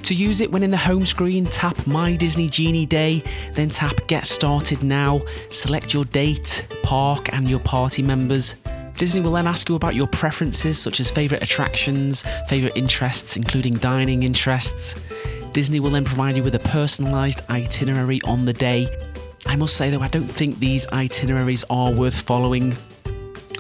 To use it, when in the home screen, tap My Disney Genie Day, then tap Get Started Now, select your date, park, and your party members. Disney will then ask you about your preferences, such as favourite attractions, favourite interests, including dining interests. Disney will then provide you with a personalised itinerary on the day. I must say though, I don't think these itineraries are worth following.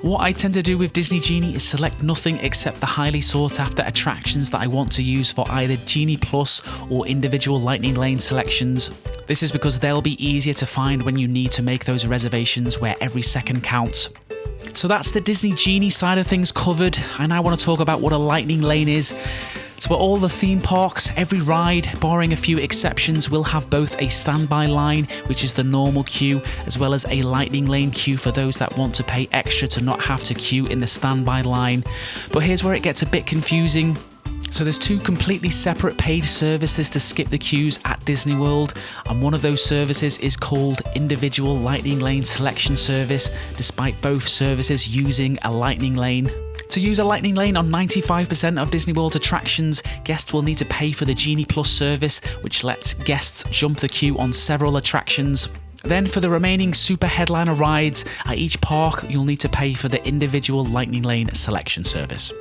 What I tend to do with Disney Genie is select nothing except the highly sought after attractions that I want to use for either Genie Plus or individual lightning lane selections. This is because they'll be easier to find when you need to make those reservations where every second counts. So that's the Disney Genie side of things covered. I now want to talk about what a lightning lane is. So at all the theme parks, every ride, barring a few exceptions, will have both a standby line, which is the normal queue, as well as a lightning lane queue for those that want to pay extra to not have to queue in the standby line. But here's where it gets a bit confusing. So there's two completely separate paid services to skip the queues at Disney World, and one of those services is called Individual Lightning Lane Selection Service, despite both services using a lightning lane. To use a lightning lane on 95% of Disney World's attractions, guests will need to pay for the Genie Plus service, which lets guests jump the queue on several attractions. Then for the remaining super headliner rides, at each park you'll need to pay for the individual lightning lane selection service.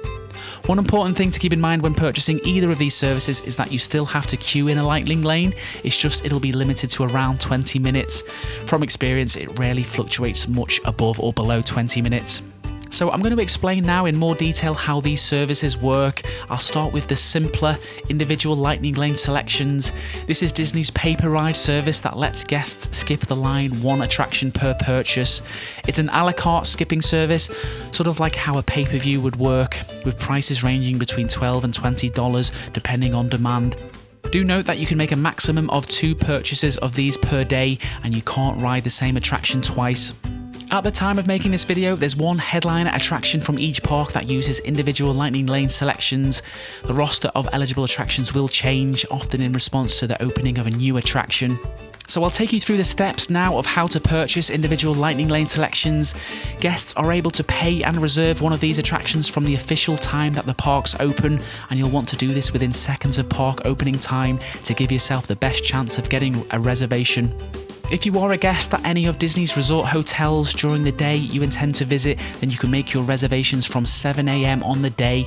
One important thing to keep in mind when purchasing either of these services is that you still have to queue in a lightning lane. It's just it'll be limited to around 20 minutes. From experience, it rarely fluctuates much above or below 20 minutes. So I'm going to explain now in more detail how these services work. I'll start with the simpler individual lightning lane selections. This is Disney's pay-per-ride service that lets guests skip the line one attraction per purchase. It's an a la carte skipping service, sort of like how a pay-per-view would work, with prices ranging between $12 and $20 depending on demand. Do note that you can make a maximum of 2 purchases of these per day, and you can't ride the same attraction twice. At the time of making this video, there's one headliner attraction from each park that uses individual lightning lane selections. The roster of eligible attractions will change, often in response to the opening of a new attraction. So I'll take you through the steps now of how to purchase individual lightning lane selections. Guests are able to pay and reserve one of these attractions from the official time that the parks open, and you'll want to do this within seconds of park opening time to give yourself the best chance of getting a reservation. If you are a guest at any of Disney's resort hotels during the day you intend to visit, then you can make your reservations from 7 AM on the day.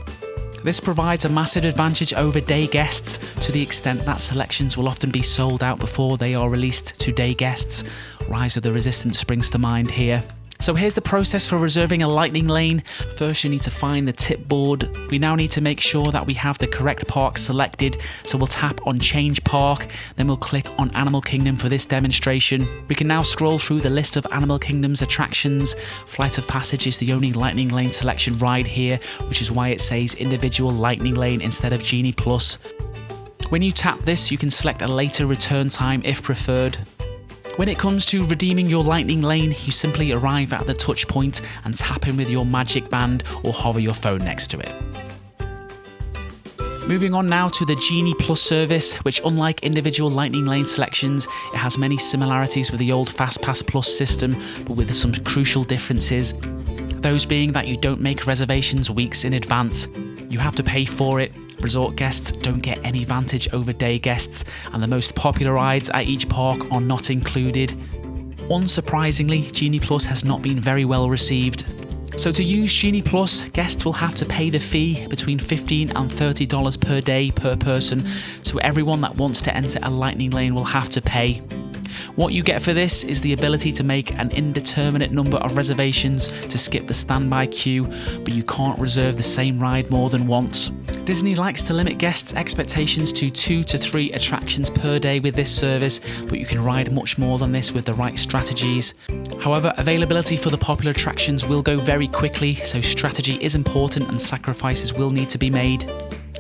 This provides a massive advantage over day guests to the extent that selections will often be sold out before they are released to day guests. Rise of the Resistance springs to mind here. So here's the process for reserving a lightning lane. First, you need to find the tip board. We now need to make sure that we have the correct park selected. So we'll tap on Change Park, then we'll click on Animal Kingdom for this demonstration. We can now scroll through the list of Animal Kingdom's attractions. Flight of Passage is the only lightning lane selection ride here, which is why it says individual lightning lane instead of Genie Plus. When you tap this, you can select a later return time if preferred. When it comes to redeeming your lightning lane, you simply arrive at the touch point and tap in with your magic band or hover your phone next to it. Moving on now to the Genie Plus service, which unlike individual lightning lane selections, it has many similarities with the old FastPass Plus system, but with some crucial differences. Those being that you don't make reservations weeks in advance. You have to pay for it. Resort guests don't get any advantage over day guests, and the most popular rides at each park are not included. Unsurprisingly, Genie Plus has not been very well received. So to use Genie Plus, guests will have to pay the fee between $15 and $30 per day per person, so everyone that wants to enter a lightning lane will have to pay. What you get for this is the ability to make an indeterminate number of reservations to skip the standby queue, but you can't reserve the same ride more than once. Disney likes to limit guests' expectations to 2 to 3 attractions per day with this service, but you can ride much more than this with the right strategies. However, availability for the popular attractions will go very quickly, so strategy is important and sacrifices will need to be made.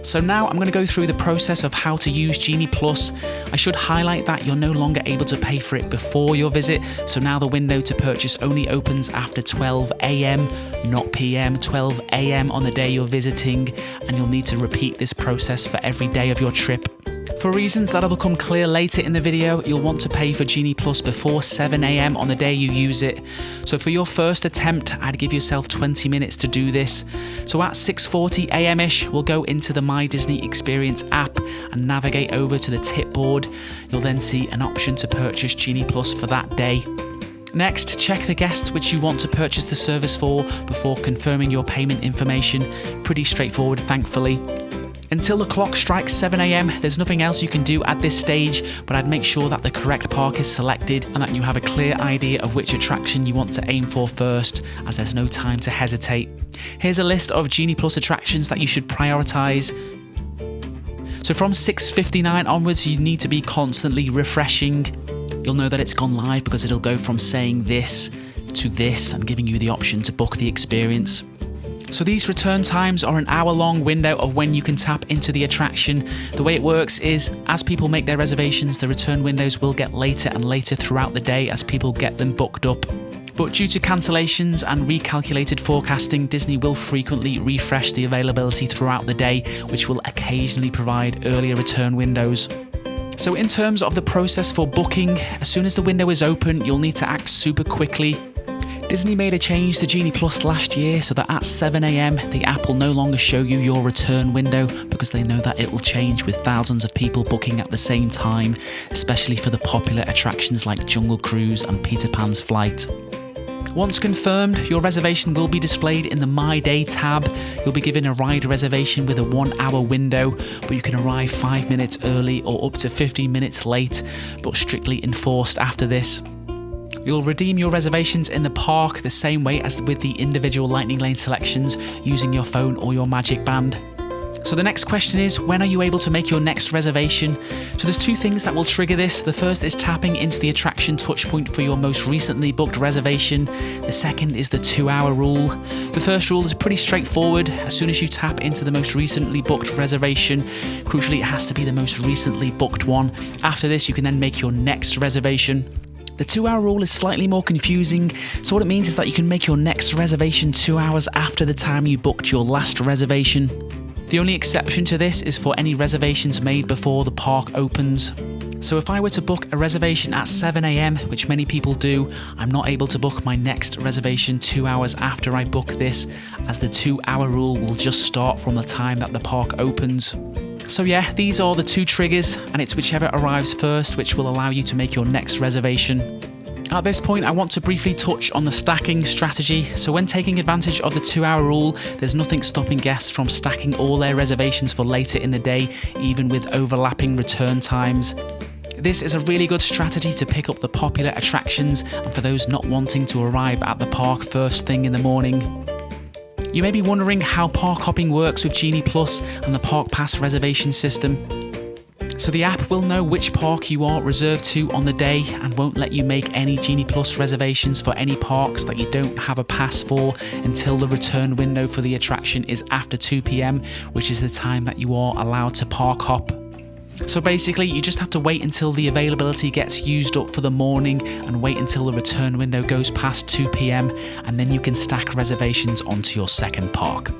So now I'm going to go through the process of how to use Genie Plus. I should highlight that you're no longer able to pay for it before your visit, so now the window to purchase only opens after 12 AM, not PM, 12 AM on the day you're visiting, and you'll need to repeat this process for every day of your trip. For reasons that'll become clear later in the video, you'll want to pay for Genie Plus before 7 AM on the day you use it. So for your first attempt, I'd give yourself 20 minutes to do this. So at 6:40 AM-ish, we'll go into the My Disney Experience app and navigate over to the tip board. You'll then see an option to purchase Genie Plus for that day. Next, check the guests which you want to purchase the service for before confirming your payment information. Pretty straightforward, thankfully. Until the clock strikes 7 AM, there's nothing else you can do at this stage, but I'd make sure that the correct park is selected and that you have a clear idea of which attraction you want to aim for first, as there's no time to hesitate. Here's a list of Genie Plus attractions that you should prioritise. So from 6:59 onwards, you need to be constantly refreshing. You'll know that it's gone live because it'll go from saying this to this and giving you the option to book the experience. So these return times are an hour-long window of when you can tap into the attraction. The way it works is, as people make their reservations, the return windows will get later and later throughout the day as people get them booked up. But due to cancellations and recalculated forecasting, Disney will frequently refresh the availability throughout the day, which will occasionally provide earlier return windows. So in terms of the process for booking, as soon as the window is open, you'll need to act super quickly. Disney made a change to Genie Plus last year so that at 7 AM, the app will no longer show you your return window because they know that it will change with thousands of people booking at the same time, especially for the popular attractions like Jungle Cruise and Peter Pan's Flight. Once confirmed, your reservation will be displayed in the My Day tab. You'll be given a ride reservation with a 1-hour window, but you can arrive 5 minutes early or up to 15 minutes late, but strictly enforced after this. You'll redeem your reservations in the park the same way as with the individual Lightning Lane selections using your phone or your Magic Band. So the next question is, when are you able to make your next reservation? So there's 2 things that will trigger this. The first is tapping into the attraction touchpoint for your most recently booked reservation. The second is the 2-hour rule. The first rule is pretty straightforward. As soon as you tap into the most recently booked reservation, crucially it has to be the most recently booked one. After this, you can then make your next reservation. The 2-hour rule is slightly more confusing, so what it means is that you can make your next reservation 2 hours after the time you booked your last reservation. The only exception to this is for any reservations made before the park opens. So if I were to book a reservation at 7 AM, which many people do, I'm not able to book my next reservation 2 hours after I book this, as the 2-hour rule will just start from the time that the park opens. So yeah, these are the 2 triggers, and it's whichever arrives first which will allow you to make your next reservation. At this point, I want to briefly touch on the stacking strategy. So when taking advantage of the 2-hour rule, there's nothing stopping guests from stacking all their reservations for later in the day, even with overlapping return times. This is a really good strategy to pick up the popular attractions and for those not wanting to arrive at the park first thing in the morning. You may be wondering how park hopping works with Genie Plus and the Park Pass reservation system. So the app will know which park you are reserved to on the day and won't let you make any Genie Plus reservations for any parks that you don't have a pass for until the return window for the attraction is after 2 PM, which is the time that you are allowed to park hop. So basically, you just have to wait until the availability gets used up for the morning and wait until the return window goes past 2 PM, and then you can stack reservations onto your second park.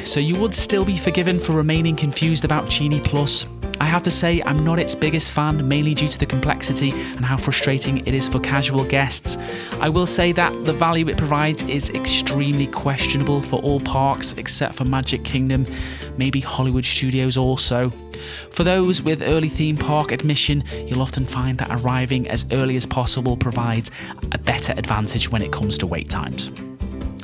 So you would still be forgiven for remaining confused about Genie Plus. I have to say I'm not its biggest fan, mainly due to the complexity and how frustrating it is for casual guests. I will say that the value it provides is extremely questionable for all parks except for Magic Kingdom, maybe Hollywood Studios also. For those with early theme park admission, you'll often find that arriving as early as possible provides a better advantage when it comes to wait times.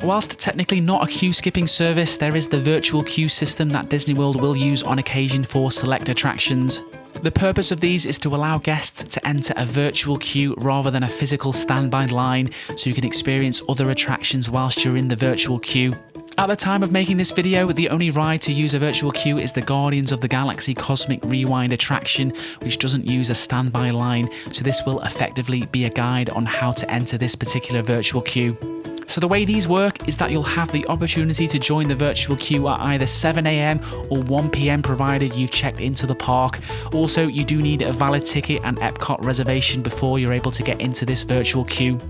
Whilst technically not a queue skipping service, there is the virtual queue system that Disney World will use on occasion for select attractions. The purpose of these is to allow guests to enter a virtual queue rather than a physical standby line, so you can experience other attractions whilst you're in the virtual queue. At the time of making this video, the only ride to use a virtual queue is the Guardians of the Galaxy Cosmic Rewind attraction, which doesn't use a standby line, so this will effectively be a guide on how to enter this particular virtual queue. So the way these work is that you'll have the opportunity to join the virtual queue at either 7 AM or 1 PM provided you've checked into the park. Also, you do need a valid ticket and Epcot reservation before you're able to get into this virtual queue.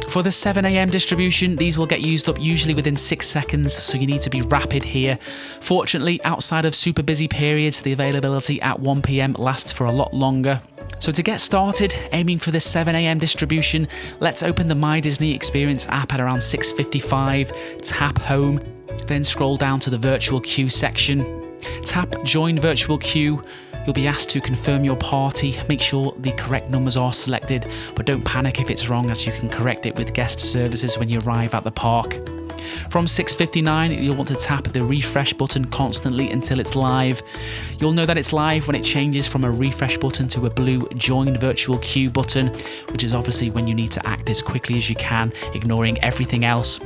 For the 7 AM distribution, these will get used up usually within 6 seconds, so you need to be rapid here. Fortunately, outside of super busy periods, the availability at 1 PM lasts for a lot longer. So to get started, aiming for the 7 AM distribution, let's open the My Disney Experience app at around 6:55, tap Home, then scroll down to the virtual queue section. Tap Join Virtual Queue. You'll be asked to confirm your party, make sure the correct numbers are selected, but don't panic if it's wrong, as you can correct it with guest services when you arrive at the park. From 6:59, you'll want to tap the refresh button constantly until it's live. You'll know that it's live when it changes from a refresh button to a blue Join Virtual Queue button, which is obviously when you need to act as quickly as you can, ignoring everything else.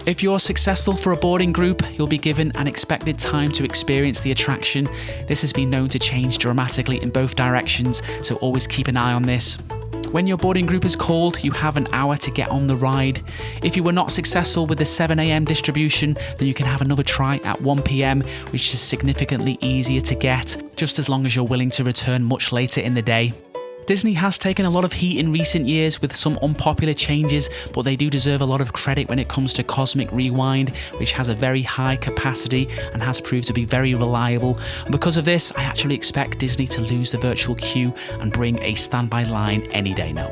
If you're successful for a boarding group, you'll be given an expected time to experience the attraction. This has been known to change dramatically in both directions, so always keep an eye on this. When your boarding group is called, you have an hour to get on the ride. If you were not successful with the 7 AM distribution, then you can have another try at 1 PM, which is significantly easier to get, just as long as you're willing to return much later in the day. Disney has taken a lot of heat in recent years with some unpopular changes, but they do deserve a lot of credit when it comes to Cosmic Rewind, which has a very high capacity and has proved to be very reliable. And because of this, I actually expect Disney to lose the virtual queue and bring a standby line any day now.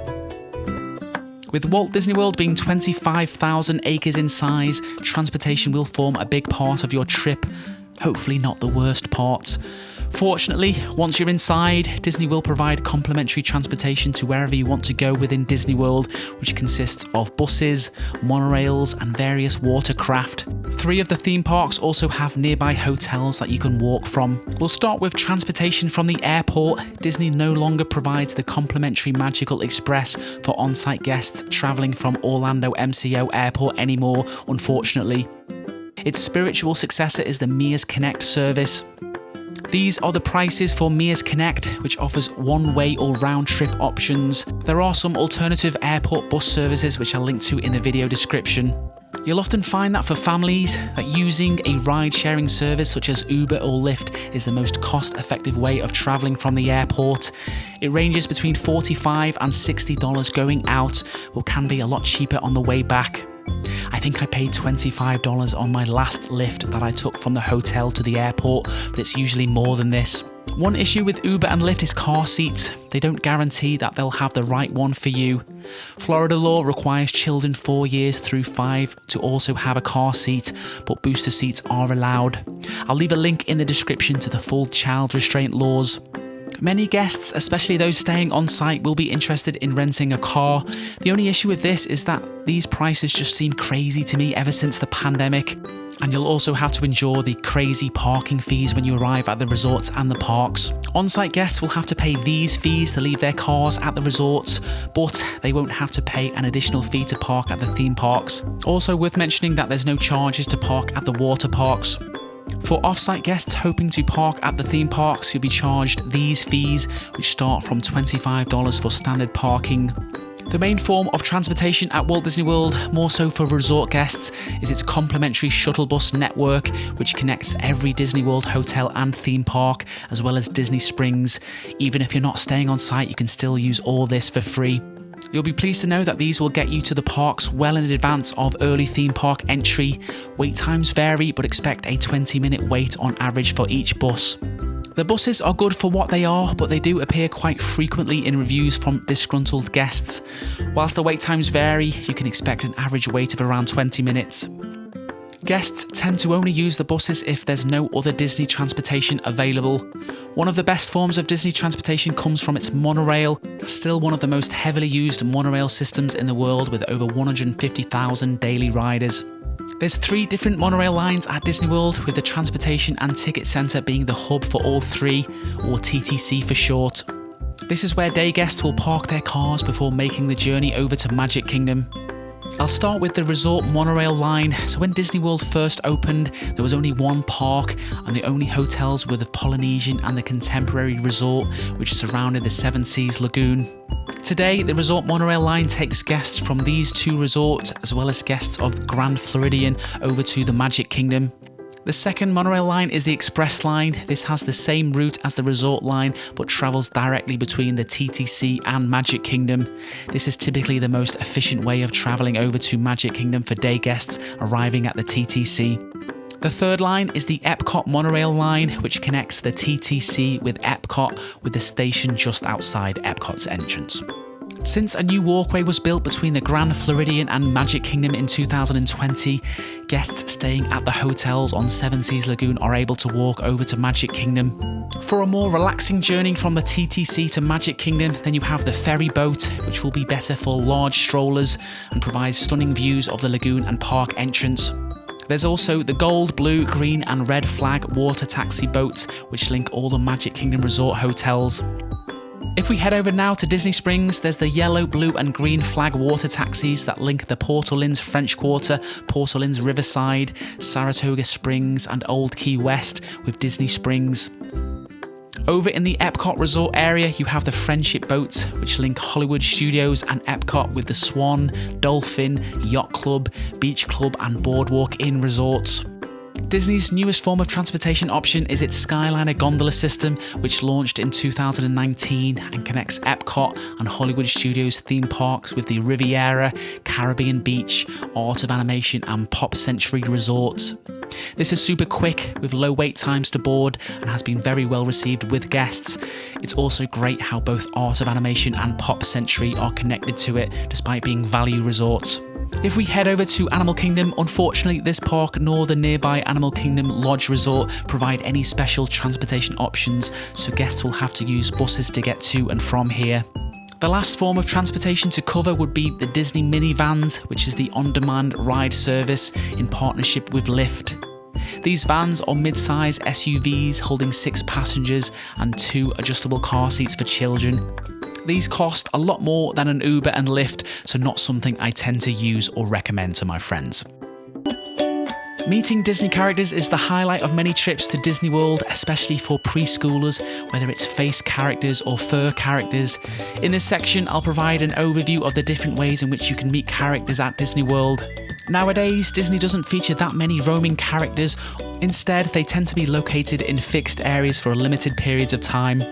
With Walt Disney World being 25,000 acres in size, transportation will form a big part of your trip. Hopefully not the worst parts. Fortunately, once you're inside, Disney will provide complimentary transportation to wherever you want to go within Disney World, which consists of buses, monorails, and various watercraft. 3 of the theme parks also have nearby hotels that you can walk from. We'll start with transportation from the airport. Disney no longer provides the complimentary Magical Express for on-site guests traveling from Orlando MCO Airport anymore, unfortunately. Its spiritual successor is the Mears Connect service. These are the prices for Mears Connect, which offers one-way or round-trip options. There are some alternative airport bus services which I'll link to in the video description. You'll often find that for families, that using a ride-sharing service such as Uber or Lyft is the most cost-effective way of travelling from the airport. It ranges between $45 and $60 going out, but can be a lot cheaper on the way back. I think I paid $25 on my last Lyft that I took from the hotel to the airport, but it's usually more than this. One issue with Uber and Lyft is car seats. They don't guarantee that they'll have the right one for you. Florida law requires children 4 years through 5 to also have a car seat, but booster seats are allowed. I'll leave a link in the description to the full child restraint laws. Many guests, especially those staying on site, will be interested in renting a car. The only issue with this is that these prices just seem crazy to me ever since the pandemic. And you'll also have to endure the crazy parking fees when you arrive at the resorts and the parks. On-site guests will have to pay these fees to leave their cars at the resorts, but they won't have to pay an additional fee to park at the theme parks. Also worth mentioning that there's no charges to park at the water parks. For off-site guests hoping to park at the theme parks, you'll be charged these fees, which start from $25 for standard parking. The main form of transportation at Walt Disney World, more so for resort guests, is its complimentary shuttle bus network, which connects every Disney World hotel and theme park, as well as Disney Springs. Even if you're not staying on site, you can still use all this for free. You'll be pleased to know that these will get you to the parks well in advance of early theme park entry. Wait times vary, but expect a 20-minute wait on average for each bus. The buses are good for what they are, but they do appear quite frequently in reviews from disgruntled guests. Whilst the wait times vary, you can expect an average wait of around 20 minutes. Guests tend to only use the buses if there's no other Disney transportation available. One of the best forms of Disney transportation comes from its monorail, still one of the most heavily used monorail systems in the world with over 150,000 daily riders. There's 3 different monorail lines at Disney World, with the Transportation and Ticket Centre being the hub for all 3, or TTC for short. This is where day guests will park their cars before making the journey over to Magic Kingdom. I'll start with the resort monorail line. So when Disney World first opened, there was only one park, and the only hotels were the Polynesian and the Contemporary Resort, which surrounded the Seven Seas Lagoon. Today, the resort monorail line takes guests from these two resorts, as well as guests of Grand Floridian, over to the Magic Kingdom. The second monorail line is the Express line. This has the same route as the resort line, but travels directly between the TTC and Magic Kingdom. This is typically the most efficient way of travelling over to Magic Kingdom for day guests arriving at the TTC. The third line is the Epcot monorail line, which connects the TTC with Epcot, with the station just outside Epcot's entrance. Since a new walkway was built between the Grand Floridian and Magic Kingdom in 2020, guests staying at the hotels on Seven Seas Lagoon are able to walk over to Magic Kingdom. For a more relaxing journey from the TTC to Magic Kingdom, then you have the ferry boat, which will be better for large strollers and provides stunning views of the lagoon and park entrance. There's also the gold, blue, green and red flag water taxi boats, which link all the Magic Kingdom resort hotels. If we head over now to Disney Springs, there's the yellow, blue and green flag water taxis that link the Port Orleans French Quarter, Port Orleans Riverside, Saratoga Springs and Old Key West with Disney Springs. Over in the Epcot resort area, you have the Friendship boats, which link Hollywood Studios and Epcot with the Swan, Dolphin, Yacht Club, Beach Club and Boardwalk Inn resorts. Disney's newest form of transportation option is its Skyliner gondola system, which launched in 2019 and connects Epcot and Hollywood Studios theme parks with the Riviera, Caribbean Beach, Art of Animation and Pop Century resorts. This is super quick with low wait times to board and has been very well received with guests. It's also great how both Art of Animation and Pop Century are connected to it despite being value resorts. If we head over to Animal Kingdom, unfortunately this park nor the nearby Animal Kingdom Lodge Resort provide any special transportation options, so guests will have to use buses to get to and from here. The last form of transportation to cover would be the Disney Minivans, which is the on-demand ride service in partnership with Lyft. These vans are mid-size SUVs holding 6 passengers and 2 adjustable car seats for children. These cost a lot more than an Uber and Lyft, so not something I tend to use or recommend to my friends. Meeting Disney characters is the highlight of many trips to Disney World, especially for preschoolers, whether it's face characters or fur characters. In this section, I'll provide an overview of the different ways in which you can meet characters at Disney World. Nowadays, Disney doesn't feature that many roaming characters. Instead, they tend to be located in fixed areas for limited periods of time.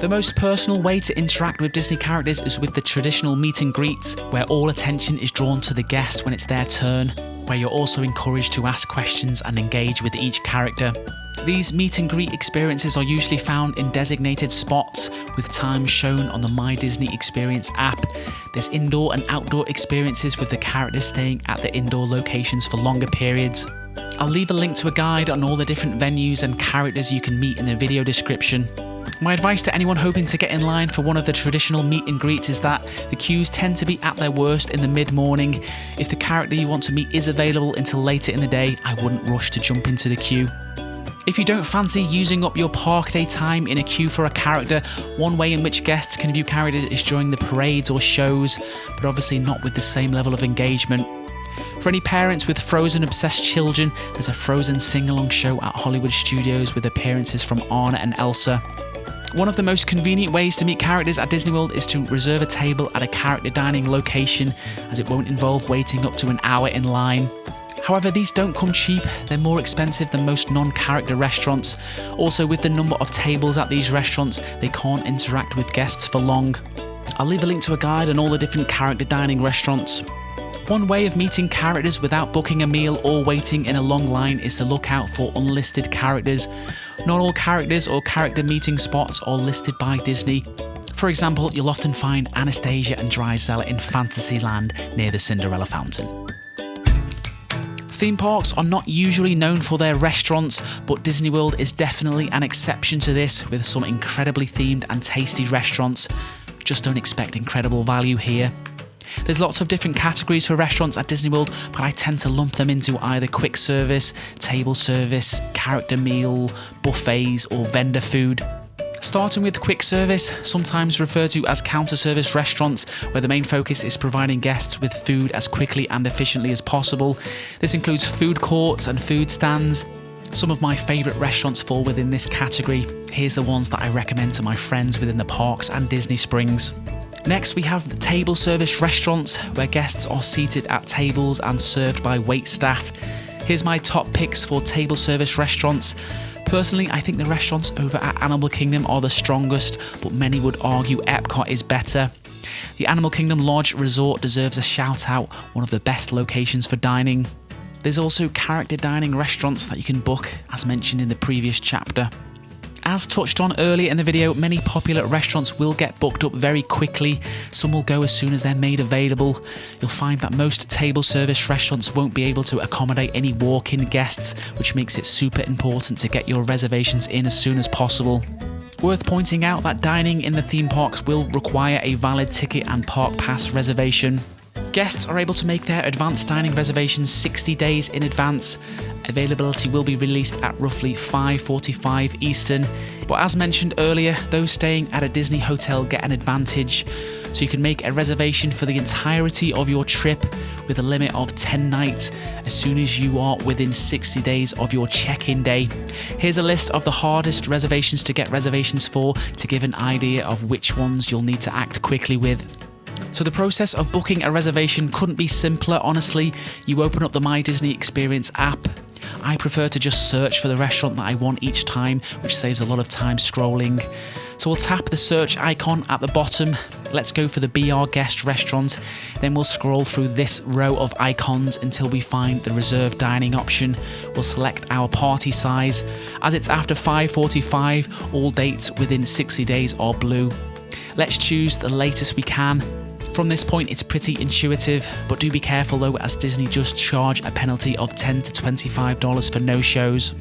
The most personal way to interact with Disney characters is with the traditional meet and greets, where all attention is drawn to the guest when it's their turn, where you're also encouraged to ask questions and engage with each character. These meet and greet experiences are usually found in designated spots, with times shown on the My Disney Experience app. There's indoor and outdoor experiences with the characters staying at the indoor locations for longer periods. I'll leave a link to a guide on all the different venues and characters you can meet in the video description. My advice to anyone hoping to get in line for one of the traditional meet and greets is that the queues tend to be at their worst in the mid-morning. If the character you want to meet is available until later in the day, I wouldn't rush to jump into the queue. If you don't fancy using up your park day time in a queue for a character, one way in which guests can view characters is during the parades or shows, but obviously not with the same level of engagement. For any parents with Frozen-obsessed children, there's a Frozen sing-along show at Hollywood Studios with appearances from Anna and Elsa. One of the most convenient ways to meet characters at Disney World is to reserve a table at a character dining location, as it won't involve waiting up to an hour in line. However, these don't come cheap. They're more expensive than most non-character restaurants. Also, with the number of tables at these restaurants, they can't interact with guests for long. I'll leave a link to a guide on all the different character dining restaurants. One way of meeting characters without booking a meal or waiting in a long line is to look out for unlisted characters. Not all characters or character meeting spots are listed by Disney. For example, you'll often find Anastasia and Dryzella in Fantasyland near the Cinderella Fountain. Theme parks are not usually known for their restaurants, but Disney World is definitely an exception to this, with some incredibly themed and tasty restaurants. Just don't expect incredible value here. There's lots of different categories for restaurants at Disney World, but I tend to lump them into either quick service, table service, character meal, buffets or vendor food. Starting with quick service, sometimes referred to as counter service restaurants, where the main focus is providing guests with food as quickly and efficiently as possible. This includes food courts and food stands. Some of my favourite restaurants fall within this category. Here's the ones that I recommend to my friends within the parks and Disney Springs. Next, we have the table service restaurants, where guests are seated at tables and served by wait staff. Here's my top picks for table service restaurants. Personally, I think the restaurants over at Animal Kingdom are the strongest, but many would argue Epcot is better. The Animal Kingdom Lodge Resort deserves a shout out, one of the best locations for dining. There's also character dining restaurants that you can book, as mentioned in the previous chapter. As touched on earlier in the video, many popular restaurants will get booked up very quickly. Some will go as soon as they're made available. You'll find that most table service restaurants won't be able to accommodate any walk-in guests, which makes it super important to get your reservations in as soon as possible. Worth pointing out that dining in the theme parks will require a valid ticket and park pass reservation. Guests are able to make their advanced dining reservations 60 days in advance. Availability will be released at roughly 5:45 Eastern. But as mentioned earlier, those staying at a Disney hotel get an advantage. So you can make a reservation for the entirety of your trip with a limit of 10 nights as soon as you are within 60 days of your check-in day. Here's a list of the hardest reservations to get reservations for to give an idea of which ones you'll need to act quickly with. So the process of booking a reservation couldn't be simpler, honestly. You open up the My Disney Experience app. I prefer to just search for the restaurant that I want each time, which saves a lot of time scrolling. So we'll tap the search icon at the bottom. Let's go for the Be Our Guest restaurant. Then we'll scroll through this row of icons until we find the reserved dining option. We'll select our party size. As it's after 5:45, all dates within 60 days are blue. Let's choose the latest we can. From this point, it's pretty intuitive, but do be careful though, as Disney just charge a penalty of $10 to $25 for no-shows.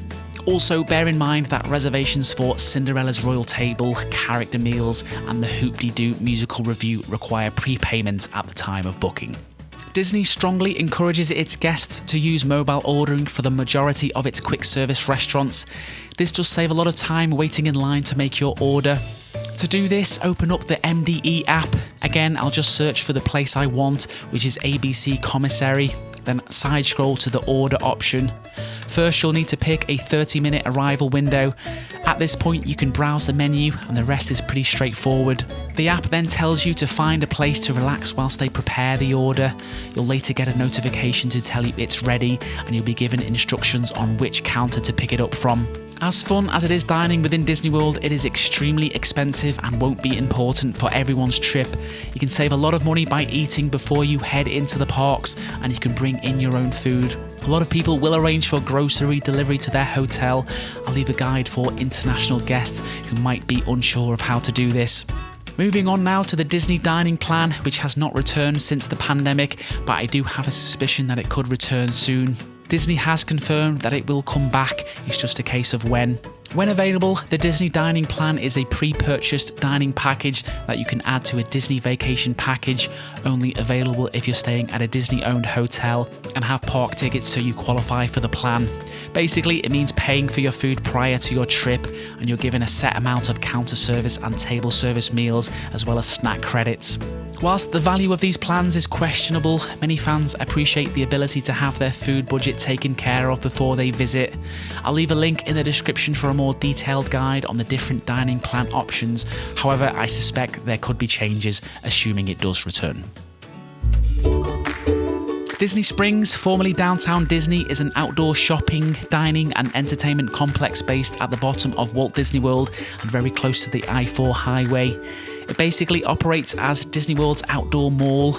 Also, bear in mind that reservations for Cinderella's Royal Table, character meals, and the Hoop-de-Doo musical review require prepayment at the time of booking. Disney strongly encourages its guests to use mobile ordering for the majority of its quick service restaurants. This does save a lot of time waiting in line to make your order. To do this, open up the MDE app. Again, I'll just search for the place I want, which is ABC Commissary. Then side scroll to the order option. First, you'll need to pick a 30-minute arrival window. At this point, you can browse the menu and the rest is pretty straightforward. The app then tells you to find a place to relax whilst they prepare the order. You'll later get a notification to tell you it's ready, and you'll be given instructions on which counter to pick it up from. As fun as it is dining within Disney World, it is extremely expensive and won't be important for everyone's trip. You can save a lot of money by eating before you head into the parks, and you can bring in your own food. A lot of people will arrange for grocery delivery to their hotel. I'll leave a guide for international guests who might be unsure of how to do this. Moving on now to the Disney Dining Plan, which has not returned since the pandemic, but I do have a suspicion that it could return soon. Disney has confirmed that it will come back, it's just a case of when. When available, the Disney Dining Plan is a pre-purchased dining package that you can add to a Disney Vacation package, only available if you're staying at a Disney-owned hotel and have park tickets so you qualify for the plan. Basically, it means paying for your food prior to your trip, and you're given a set amount of counter service and table service meals, as well as snack credits. Whilst the value of these plans is questionable, many fans appreciate the ability to have their food budget taken care of before they visit. I'll leave a link in the description for a more detailed guide on the different dining plan options. However, I suspect there could be changes, assuming it does return. Disney Springs, formerly Downtown Disney, is an outdoor shopping, dining and entertainment complex based at the bottom of Walt Disney World and very close to the I-4 highway. It basically operates as Disney World's outdoor mall.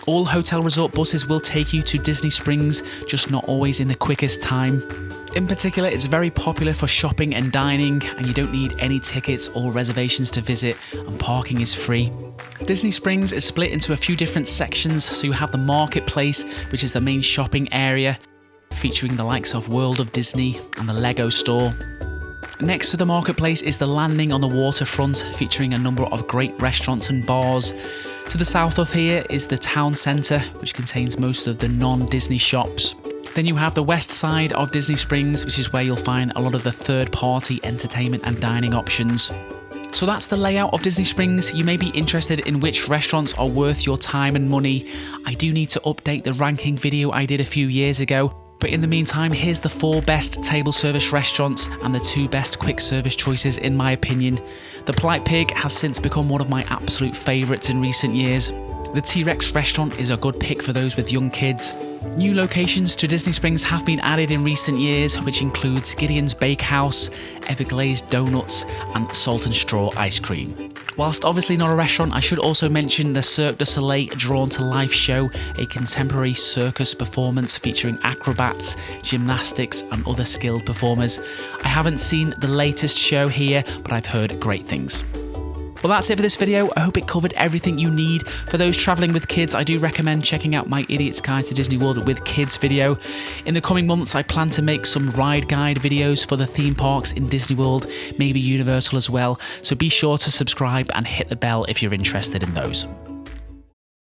All hotel resort buses will take you to Disney Springs, just not always in the quickest time. In particular, it's very popular for shopping and dining, and you don't need any tickets or reservations to visit, and parking is free. Disney Springs is split into a few different sections, so you have the marketplace, which is the main shopping area, featuring the likes of World of Disney and the Lego store. Next to the marketplace is the landing on the waterfront, featuring a number of great restaurants and bars. To the south of here is the town centre, which contains most of the non-Disney shops. Then you have the west side of Disney Springs, which is where you'll find a lot of the third-party entertainment and dining options. So that's the layout of Disney Springs. You may be interested in which restaurants are worth your time and money. I do need to update the ranking video I did a few years ago. But in the meantime, here's the 4 best table service restaurants and the 2 best quick service choices in my opinion. The Polite Pig has since become one of my absolute favourites in recent years. The T-Rex restaurant is a good pick for those with young kids. New locations to Disney Springs have been added in recent years, which includes Gideon's Bakehouse, Everglazed Donuts, and Salt and Straw Ice Cream. Whilst obviously not a restaurant, I should also mention the Cirque du Soleil Drawn to Life show, a contemporary circus performance featuring acrobats, gymnastics, and other skilled performers. I haven't seen the latest show here, but I've heard great things. Well, that's it for this video. I hope it covered everything you need. For those travelling with kids, I do recommend checking out my Idiot's Guide to Disney World with Kids video. In the coming months, I plan to make some ride guide videos for the theme parks in Disney World, maybe Universal as well. So be sure to subscribe and hit the bell if you're interested in those.